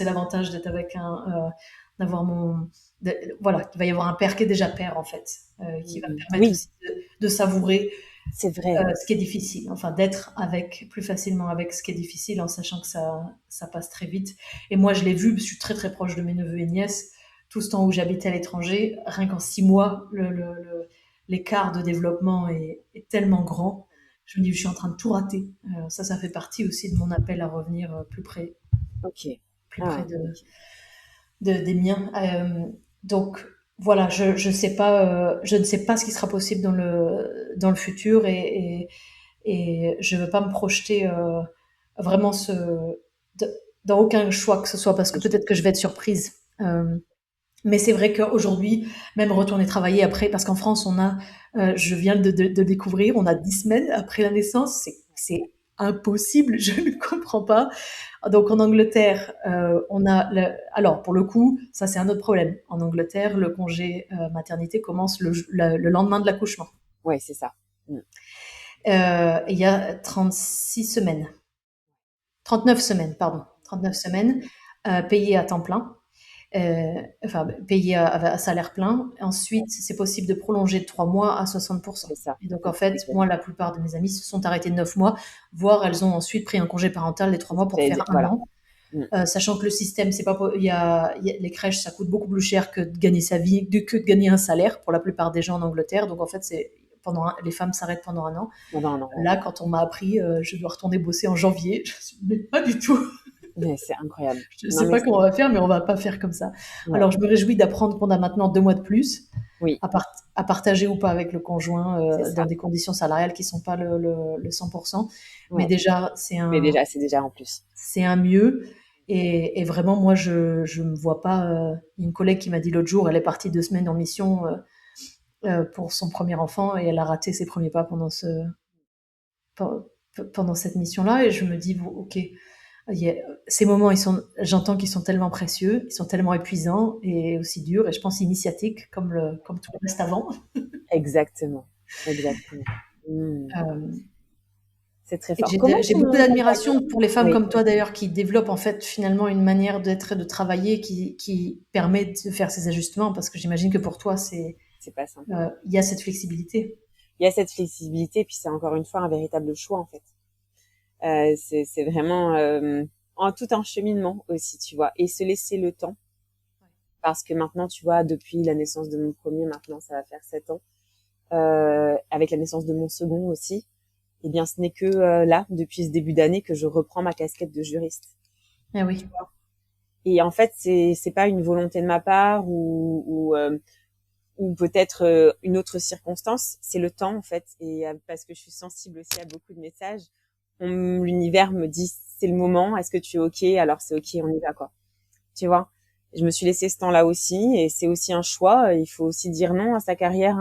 l'avantage d'être avec d'avoir voilà, il va y avoir un père qui est déjà père, en fait, qui va me permettre aussi de savourer c'est vrai. Ce qui est difficile. Enfin, d'être plus facilement avec ce qui est difficile en sachant que ça passe très vite. Et moi, je l'ai vu, je suis très, très proche de mes neveux et nièces. Tout ce temps où j'habitais à l'étranger, rien qu'en 6 mois, l'écart de développement est tellement grand. Je me dis, je suis en train de tout rater. Ça fait partie aussi de mon appel à revenir plus près. Plus près des miens. Donc, voilà, je ne sais pas ce qui sera possible dans le futur et je veux pas me projeter vraiment dans aucun choix que ce soit parce que peut-être que je vais être surprise. Mais c'est vrai qu'aujourd'hui, même retourner travailler après, parce qu'en France, je viens de découvrir, on a 10 semaines après la naissance, c'est impossible, je ne comprends pas. Donc en Angleterre, alors pour le coup, ça c'est un autre problème. En Angleterre, le congé maternité commence le lendemain de l'accouchement. Ouais, c'est ça. Il y a 36 semaines. 39 semaines, pardon. 39 semaines payées à temps plein. Enfin, payées à salaire plein. Ensuite, c'est possible de prolonger de 3 mois à 60%. C'est ça. Et donc, en fait, moi, la plupart de mes amies se sont arrêtées de 9 mois, voire elles ont ensuite pris un congé parental des 3 mois pour faire un an. Sachant que le système, c'est pas, les crèches, ça coûte beaucoup plus cher que de gagner sa vie, que de gagner un salaire pour la plupart des gens en Angleterre. Donc, en fait, les femmes s'arrêtent pendant un an. Là, quand on m'a appris, je dois retourner bosser en janvier, je me suis dit, mais pas du tout. Mais c'est incroyable. Je ne sais pas comment on va faire, mais on va pas faire comme ça. Ouais. Alors, je me réjouis d'apprendre qu'on a maintenant 2 mois de plus, Oui. à partager ou pas avec le conjoint dans des conditions salariales qui sont pas le 100%. Ouais. Mais déjà, c'est déjà en plus. C'est un mieux. Et vraiment, moi, je me vois pas. Une collègue qui m'a dit l'autre jour, elle est partie 2 semaines en mission pour son premier enfant et elle a raté ses premiers pas pendant cette mission-là. Et je me dis, bon, ok, ces moments, j'entends qu'ils sont tellement précieux, ils sont tellement épuisants et aussi durs, et je pense initiatiques comme tout le reste avant. Exactement. C'est très fort. J'ai beaucoup d'admiration pour les femmes comme toi d'ailleurs qui développent en fait finalement une manière d'être et de travailler qui permet de faire ces ajustements, parce que j'imagine que pour toi c'est pas simple. Il y a cette flexibilité. Il y a cette flexibilité, puis c'est encore une fois un véritable choix en fait. C'est vraiment en tout un cheminement aussi, tu vois, et se laisser le temps. Parce que maintenant, tu vois, depuis la naissance de mon premier, maintenant ça va faire 7 ans, avec la naissance de mon second aussi, eh bien ce n'est que là, depuis ce début d'année, que je reprends ma casquette de juriste. Ah oui. Et en fait, c'est pas une volonté de ma part ou peut-être une autre circonstance, c'est le temps en fait, et parce que je suis sensible aussi à beaucoup de messages. L'univers me dit c'est le moment, est-ce que tu es ok? Alors c'est ok, on y va quoi. Tu vois, je me suis laissé ce temps-là aussi, et c'est aussi un choix. Il faut aussi dire non à sa carrière.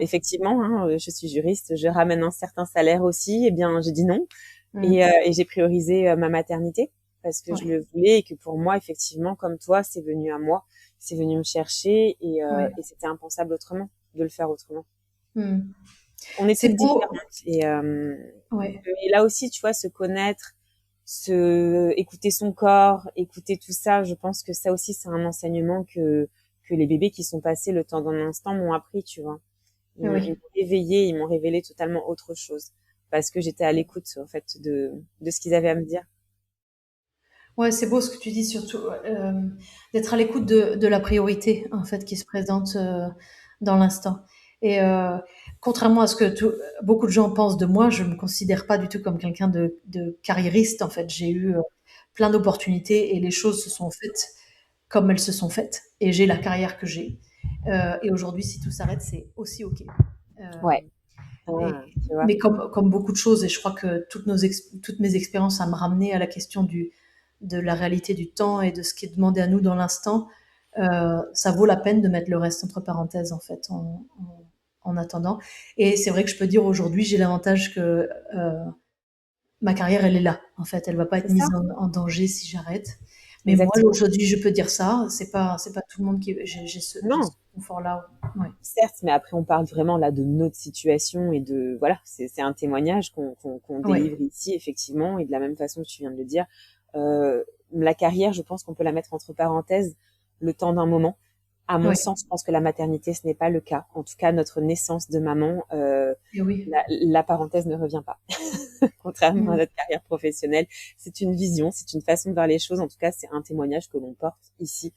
Effectivement, je suis juriste, je ramène un certain salaire aussi. Eh bien, j'ai dit non et j'ai priorisé ma maternité parce que je le voulais et que pour moi, effectivement, comme toi, c'est venu à moi, c'est venu me chercher et c'était impensable autrement de le faire autrement. On est toutes différentes et là aussi, tu vois, se connaître, écouter son corps, écouter tout ça, je pense que ça aussi c'est un enseignement que les bébés qui sont passés le temps d'un instant m'ont appris, tu vois. Ils m'ont éveillé, ils m'ont révélé totalement autre chose parce que j'étais à l'écoute en fait de ce qu'ils avaient à me dire. Ouais, c'est beau ce que tu dis, surtout d'être à l'écoute de la priorité en fait qui se présente dans l'instant. Et contrairement à ce que beaucoup de gens pensent de moi, je me considère pas du tout comme quelqu'un de carriériste. En fait, j'ai eu plein d'opportunités et les choses se sont faites comme elles se sont faites. Et j'ai la carrière que j'ai. Et aujourd'hui, si tout s'arrête, c'est aussi ok. Mais comme beaucoup de choses, et je crois que toutes mes expériences, ça me ramenait à la question de la réalité du temps et de ce qui est demandé à nous dans l'instant. Ça vaut la peine de mettre le reste entre parenthèses en fait en attendant. Et c'est vrai que je peux dire aujourd'hui, j'ai l'avantage que ma carrière, elle est là. En fait, elle va pas être mise en danger si j'arrête. Mais exactement. Moi, aujourd'hui, je peux dire ça. C'est pas tout le monde qui. J'ai ce confort-là. Ouais. Certes, mais après, on parle vraiment là de notre situation et de voilà, c'est un témoignage qu'on délivre ici effectivement, et de la même façon que tu viens de le dire. La carrière, je pense qu'on peut la mettre entre parenthèses le temps d'un moment. À mon sens, je pense que la maternité, ce n'est pas le cas. En tout cas, notre naissance de maman, la parenthèse ne revient pas. Contrairement à notre carrière professionnelle, c'est une vision, c'est une façon de voir les choses. En tout cas, c'est un témoignage que l'on porte ici.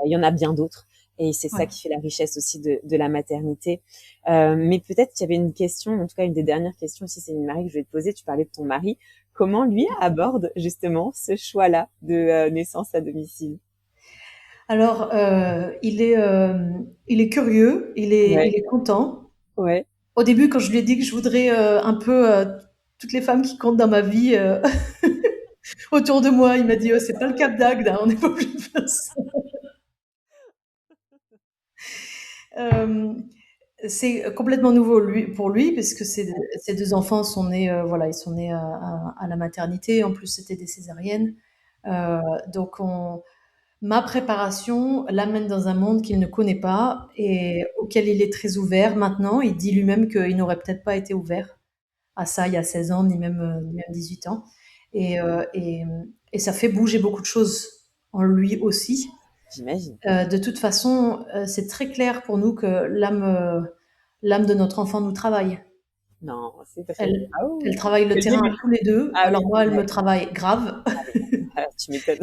Il y en a bien d'autres. Et c'est ça qui fait la richesse aussi de la maternité. Mais peut-être qu'il y avait une question, en tout cas une des dernières questions aussi, c'est une Marie que je vais te poser. Tu parlais de ton mari. Comment lui aborde justement ce choix-là de naissance à domicile? Alors, il est curieux, il est content. Ouais. Au début, quand je lui ai dit que je voudrais un peu toutes les femmes qui comptent dans ma vie autour de moi, il m'a dit c'est pas le Cap d'Agde, on n'est pas obligé de faire ça. C'est complètement nouveau pour lui, parce que ses deux enfants sont nés, voilà, ils sont nés à la maternité. En plus, c'était des césariennes. Donc, ma préparation l'amène dans un monde qu'il ne connaît pas et auquel il est très ouvert maintenant. Il dit lui-même qu'il n'aurait peut-être pas été ouvert à ça il y a 16 ans, ni même 18 ans. Et, euh, et, et ça fait bouger beaucoup de choses en lui aussi. J'imagine. De toute façon, c'est très clair pour nous que l'âme de notre enfant nous travaille. Non, c'est vrai. Elle, Ah oui, elle travaille le c'est le terrain début. tous les deux. Ah Alors oui, moi, elle me ouais. travaille grave. Ah oui. Ah, tu m'étonnes.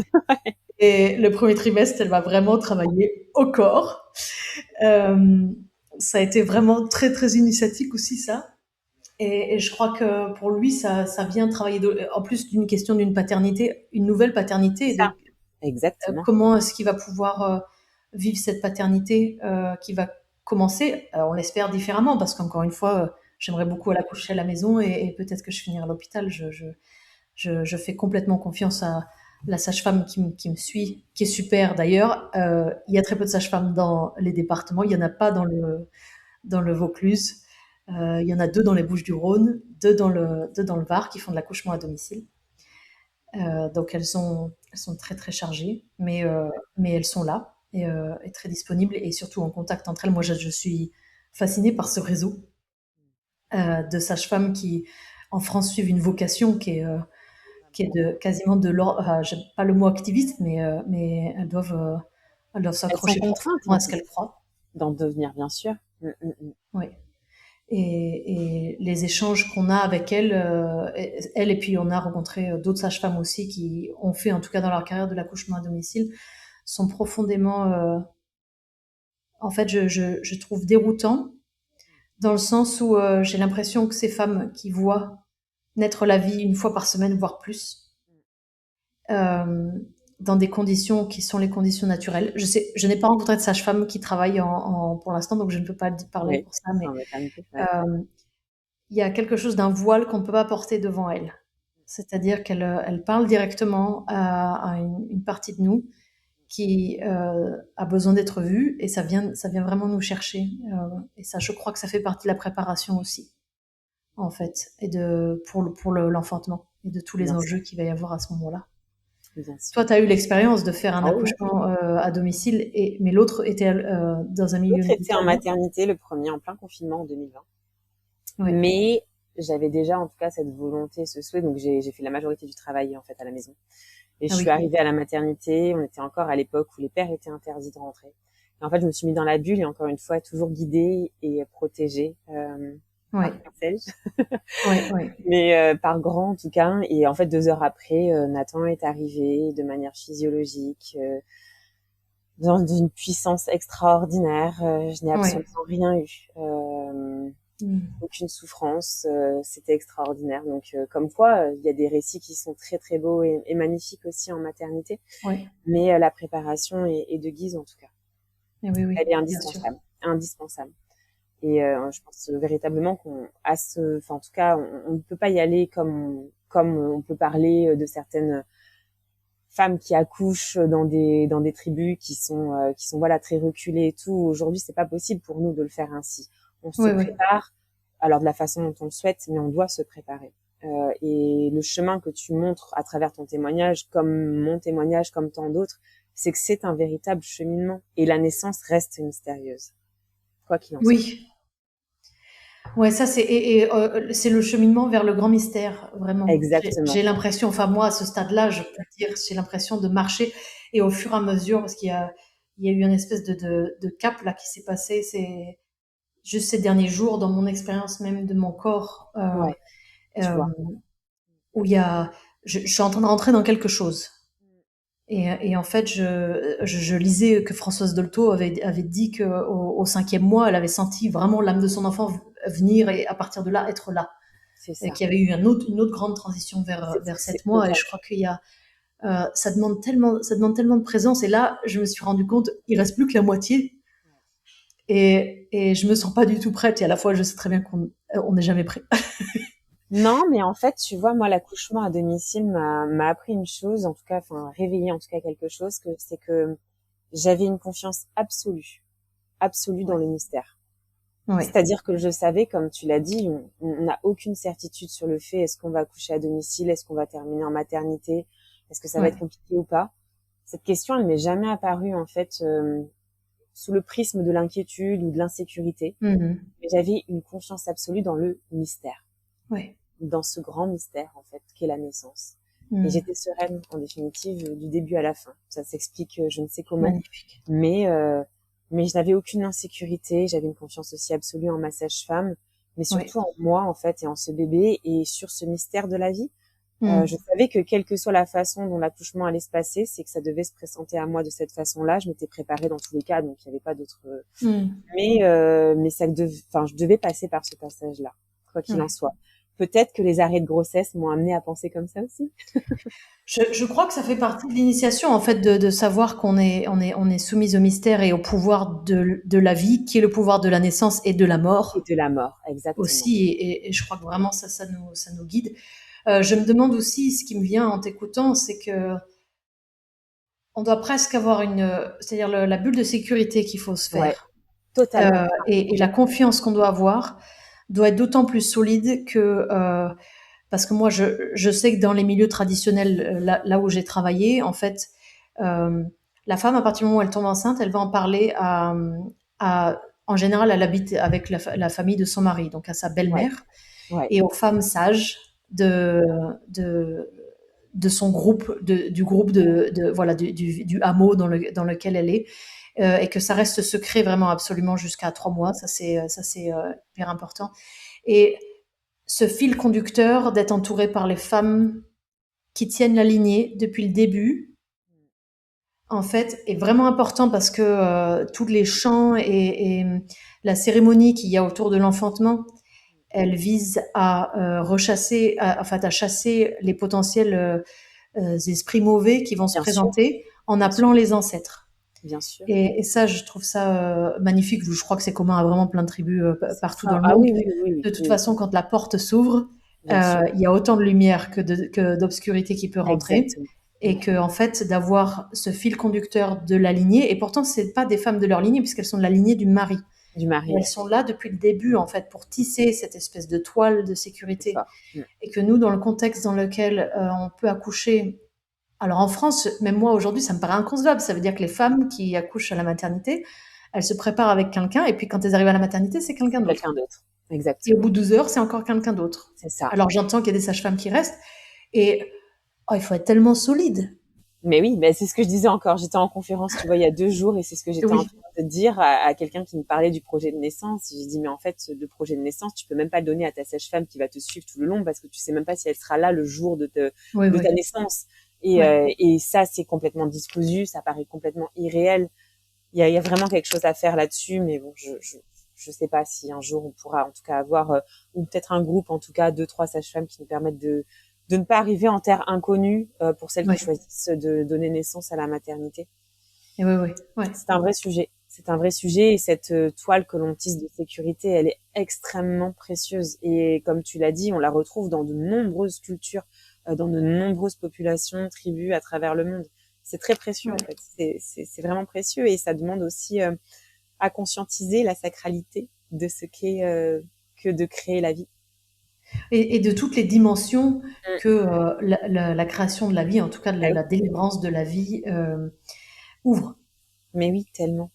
Et le premier trimestre, elle va vraiment travailler au corps. Euh, Ça a été vraiment très, très initiatique aussi, ça. Et je crois que pour lui, ça vient travailler, en plus d'une question d'une paternité, une nouvelle paternité, C'est et ça. de Exactement. comment est-ce qu'il va pouvoir vivre cette paternité qui va commencer, on l'espère différemment, parce qu'encore une fois, j'aimerais beaucoup aller accoucher à la maison et peut-être que je finirai à l'hôpital. Je fais complètement confiance à la sage-femme qui me suit, qui est super d'ailleurs. Il y a très peu de sages-femmes dans les départements, il n'y en a pas dans le Vaucluse. Il y en a 2 dans les Bouches-du-Rhône, 2 dans le Var qui font de l'accouchement à domicile. Donc elles sont très très chargées, mais elles sont là et très disponibles et surtout en contact entre elles. Moi, je suis fascinée par ce réseau de sages-femmes qui, en France, suivent une vocation qui est de quasiment de l'ordre, j'aime pas le mot activiste, mais elles doivent Elles sont s'accrocher contraintes, profondément en à ce fait, qu'elles croient. d'en devenir, bien sûr. Oui. Et les échanges qu'on a avec elles, elles, et puis on a rencontré d'autres sages-femmes aussi qui ont fait, en tout cas dans leur carrière, de l'accouchement à domicile, sont profondément, en fait, je trouve déroutant, dans le sens où j'ai l'impression que ces femmes qui voient naître la vie une fois par semaine, voire plus, euh, dans des conditions qui sont les conditions naturelles. Je n'ai pas rencontré de sage-femme qui travaille pour l'instant, donc je ne peux pas parler Oui, pour ça, mais en maternité, ouais. euh, il y a quelque chose d'un voile qu'on ne peut pas porter devant elle. C'est-à-dire qu'elle parle directement à une partie de nous qui a besoin d'être vue et ça vient vraiment nous chercher. Et ça, je crois que ça fait partie de la préparation aussi, en fait, et pour l'enfantement et de tous les Bien sûr, enjeux qu'il va y avoir à ce moment-là. bien sûr. Toi, tu as eu l'expérience de faire un Ah oui, accouchement à domicile, mais l'autre était dans un milieu l'autre était en médical, non? maternité, le premier en plein confinement en 2020. Oui, Mais j'avais déjà, en tout cas, cette volonté, ce souhait. Donc, j'ai fait la majorité du travail, en fait, à la maison. Et je ah suis oui, arrivée à la maternité. On était encore à l'époque où les pères étaient interdits de rentrer. Et en fait, je me suis mis dans la bulle et encore une fois, toujours guidée et protégée oui, par Serge, oui, oui, mais par grand en tout cas. Et en fait, 2 heures après, Nathan est arrivé de manière physiologique, dans une puissance extraordinaire. Je n'ai oui. absolument rien eu. Mm. Aucune souffrance, c'était extraordinaire. Donc, comme quoi, il y a des récits qui sont très très beaux et magnifiques aussi en maternité, Oui, mais la préparation est de guise en tout cas. et oui, Elle oui, est bien sûr. indispensable, indispensable. Et je pense véritablement enfin en tout cas, on ne peut pas y aller comme on peut parler de certaines femmes qui accouchent dans des tribus qui sont voilà très reculées et tout. Aujourd'hui, c'est pas possible pour nous de le faire ainsi. On se Oui, oui. prépare, alors de la façon dont on le souhaite, mais on doit se préparer. Et le chemin que tu montres à travers ton témoignage, comme mon témoignage, comme tant d'autres, c'est que c'est un véritable cheminement. Et la naissance reste mystérieuse, quoi qu'il en soit. Oui, ouais, ça c'est le cheminement vers le grand mystère, vraiment. Exactement. J'ai l'impression, enfin moi à ce stade-là, je peux dire, j'ai l'impression de marcher et au fur et à mesure, parce il y a eu une espèce de cap là qui s'est passé, c'est juste ces derniers jours dans mon expérience même de mon corps, Ouais, je euh, vois. où il y a, je suis en train de rentrer dans quelque chose. Et en fait, je lisais que Françoise Dolto avait dit qu'au 5e mois, elle avait senti vraiment l'âme de son enfant venir et à partir de là, être là. C'est Et ça. qu'il y avait eu une autre grande transition vers C'est 7 mois. Et total. je crois qu'il y a, ça demande tellement de présence. Et là, je me suis rendu compte, il reste plus que la moitié. Et je me sens pas du tout prête. Et à la fois, je sais très bien qu'on on n'est jamais prêt. Non, mais en fait, tu vois, moi, l'accouchement à domicile m'a appris une chose, en tout cas, enfin, réveillé en tout cas quelque chose, que c'est que j'avais une confiance absolue, absolue dans Ouais. le mystère. Oui. C'est-à-dire que je savais, comme tu l'as dit, on n'a aucune certitude sur le fait, est-ce qu'on va accoucher à domicile, est-ce qu'on va terminer en maternité, est-ce que ça va Ouais. être compliqué ou pas. Cette question, elle m'est jamais apparue, en fait, sous le prisme de l'inquiétude ou de l'insécurité. Mhm. Mais j'avais une confiance absolue dans le mystère, Ouais. dans ce grand mystère, en fait, qu'est la naissance. Et Mhm. j'étais sereine, en définitive, du début à la fin. Ça s'explique, je ne sais comment, Magnifique. mais je n'avais aucune insécurité. J'avais une confiance aussi absolue en ma sage-femme, mais Ouais. surtout en moi, en fait, et en ce bébé, et sur ce mystère de la vie. Mhm. Je savais que quelle que soit la façon dont l'accouchement allait se passer, c'est que ça devait se présenter à moi de cette façon-là. Je m'étais préparée dans tous les cas, donc il n'y avait pas d'autre. Mhm. Mais je devais passer par ce passage-là, quoi qu'il en Ouais. soit. Peut-être que les arrêts de grossesse m'ont amené à penser comme ça aussi. Je crois que ça fait partie de l'initiation, en fait, de savoir qu'on est soumise au mystère et au pouvoir de la vie, qui est le pouvoir de la naissance et de la Et mort de la mort, exactement. aussi. Et je crois que vraiment ça nous guide. Je me demande aussi, ce qui me vient en t'écoutant, c'est que on doit presque avoir c'est-à-dire la bulle de sécurité qu'il faut se Ouais, faire. totalement. Et la confiance qu'on doit avoir doit être d'autant plus solide que parce que moi je sais que dans les milieux traditionnels là où j'ai travaillé en fait euh, la femme à partir du moment où elle tombe enceinte elle va en parler à en général elle habite avec la famille de son mari donc à sa Ouais, belle-mère ouais, et aux femmes sages de de son groupe du groupe voilà du hameau dans lequel elle est et que ça reste secret vraiment absolument jusqu'à 3 mois. Ça c'est hyper important. Et ce fil conducteur d'être entouré par les femmes qui tiennent la lignée depuis le début, en fait, est vraiment important parce que tous les chants et la cérémonie qu'il y a autour de l'enfantement, elle vise à rechasser, à chasser les potentiels esprits mauvais qui vont se bien sûr, présenter en bien sûr, appelant les ancêtres. bien sûr. Et ça, je trouve ça magnifique. Je crois que c'est commun à vraiment plein de tribus C'est partout dans le ah monde. oui, oui, oui, oui, De toute oui, façon, quand la porte s'ouvre, bien sûr, il y a autant de lumière que d'obscurité qui peut rentrer. exactement. Et Ouais, que, en fait, d'avoir ce fil conducteur de la lignée, et pourtant, c'est pas des femmes de leur lignée, puisqu'elles sont de la lignée du mari. du Et mari, elles ouais, sont là depuis le début, en fait, pour tisser cette espèce de toile de c'est sécurité. fort. Mm. Et que nous, dans le contexte dans lequel on peut accoucher, alors en France, même moi aujourd'hui, ça me paraît inconcevable. Ça veut dire que les femmes qui accouchent à la maternité, elles se préparent avec quelqu'un, et puis quand elles arrivent à la maternité, c'est quelqu'un C'est quelqu'un d'autre. d'autre, Et au exactement. bout de 12 heures, c'est encore quelqu'un d'autre. C'est ça. Alors j'entends qu'il y a des sages-femmes qui restent, et oh, il faut être tellement solide. Mais oui, mais c'est ce que je disais encore. J'étais en conférence, tu vois, il y a 2 jours, et c'est ce que j'étais en Oui, train de dire à quelqu'un qui me parlait du projet de naissance. J'ai dit, mais en fait, le projet de naissance, tu peux même pas le donner à ta sage-femme qui va te suivre tout le long parce que tu sais même pas si elle sera là le jour oui, de oui. ta naissance. Ouais. Et ça, c'est complètement discousu, ça paraît complètement irréel. Il y a vraiment quelque chose à faire là-dessus, mais bon, je sais pas si un jour on pourra en tout cas avoir, ou peut-être un groupe, en tout cas 2, 3 sages-femmes qui nous permettent de ne pas arriver en terre inconnue pour celles qui Ouais. choisissent de donner naissance à la maternité. Et oui, oui. Ouais. C'est un vrai sujet. C'est un vrai sujet et cette toile que l'on tisse de sécurité, elle est extrêmement précieuse. Et comme tu l'as dit, on la retrouve dans de nombreuses cultures, dans de nombreuses populations, tribus à travers le monde. C'est très précieux en Ouais. fait. C'est vraiment précieux et ça demande aussi à conscientiser la sacralité de ce qu'est que de créer la vie. Et de toutes les dimensions Mm. que la création de la vie, en tout cas de Ah la oui. délivrance de la vie, ouvre. Mais oui, tellement.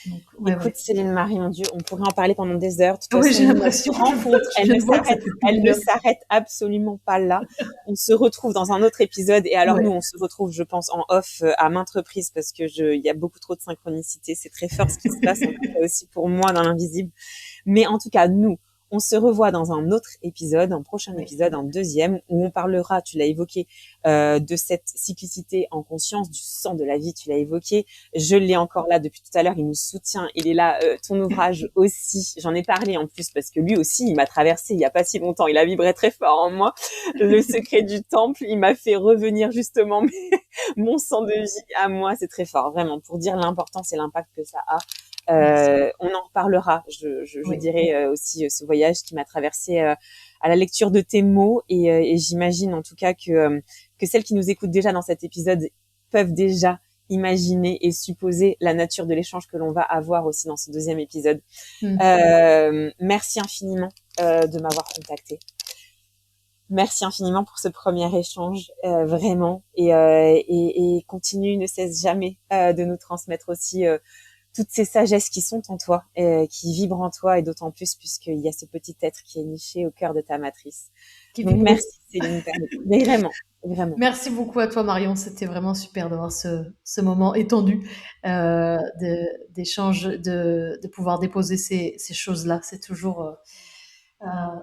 Donc, ouais, Écoute, ouais. Céline Marie, mon Dieu, on pourrait en parler pendant des heures. De toute Oui, façon, j'ai nous, notre l'impression, rencontre, je viens de voir que ça fait plus elle d'une ne heure. s'arrête absolument pas là. On se retrouve dans un autre épisode. Et alors, nous, Ouais. on se retrouve, je pense, en off à maintes reprises parce que il y a beaucoup trop de synchronicité. C'est très fort ce qui se passe, en tout cas aussi pour moi dans l'invisible. Mais en tout cas, nous, on se revoit dans un autre épisode, un prochain Oui. épisode, un deuxième, où on parlera, tu l'as évoqué, de cette cyclicité en conscience, du sang de la vie, tu l'as évoqué. Je l'ai encore là depuis tout à l'heure, il nous soutient, il est là, ton ouvrage aussi. J'en ai parlé en plus parce que lui aussi, il m'a traversé il y a pas si longtemps, il a vibré très fort en moi. Le secret du temple, il m'a fait revenir justement mon sang de vie à moi, c'est très fort, vraiment, pour dire l'importance et l'impact que ça a. Merci. On en reparlera. Je Oui. dirais aussi ce voyage qui m'a traversé à la lecture de tes mots et j'imagine en tout cas que celles qui nous écoutent déjà dans cet épisode peuvent déjà imaginer et supposer la nature de l'échange que l'on va avoir aussi dans ce deuxième épisode. Merci infiniment de m'avoir contactée. Merci infiniment pour ce premier échange, vraiment. Et continue, ne cesse jamais de nous transmettre aussi toutes ces sagesses qui sont en toi, qui vibrent en toi, et d'autant plus puisqu'il y a ce petit être qui est niché au cœur de ta matrice. Donc merci Céline, mais vraiment. Merci beaucoup à toi Marion, c'était vraiment super d'avoir ce moment étendu d'échange, de pouvoir déposer ces choses-là. C'est toujours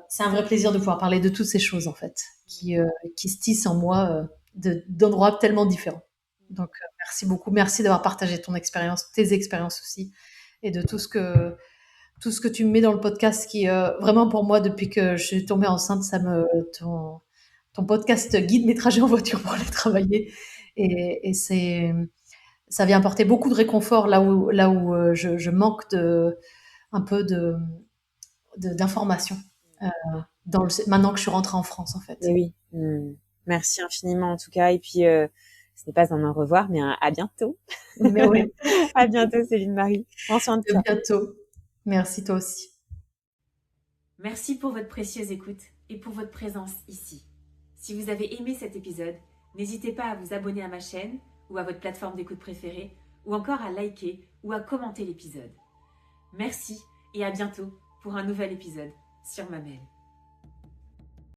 c'est un vrai plaisir de pouvoir parler de toutes ces choses en fait qui se tissent en moi d'endroits tellement différents. Donc merci beaucoup, merci d'avoir partagé ton expérience, tes expériences aussi, et de tout ce que tu me mets dans le podcast qui vraiment pour moi depuis que je suis tombée enceinte, ton podcast guide mes trajets en voiture pour aller travailler, et ça vient apporter beaucoup de réconfort là où je manque un peu d'informations maintenant que je suis rentrée en France en fait. Et oui, merci infiniment en tout cas, et puis ce n'est pas un au revoir, mais un à bientôt. Mais oui. À bientôt Céline Marie. Prends soin de toi. À bientôt. Merci toi aussi. Merci pour votre précieuse écoute et pour votre présence ici. Si vous avez aimé cet épisode, n'hésitez pas à vous abonner à ma chaîne ou à votre plateforme d'écoute préférée, ou encore à liker ou à commenter l'épisode. Merci et à bientôt pour un nouvel épisode sur Mamelle.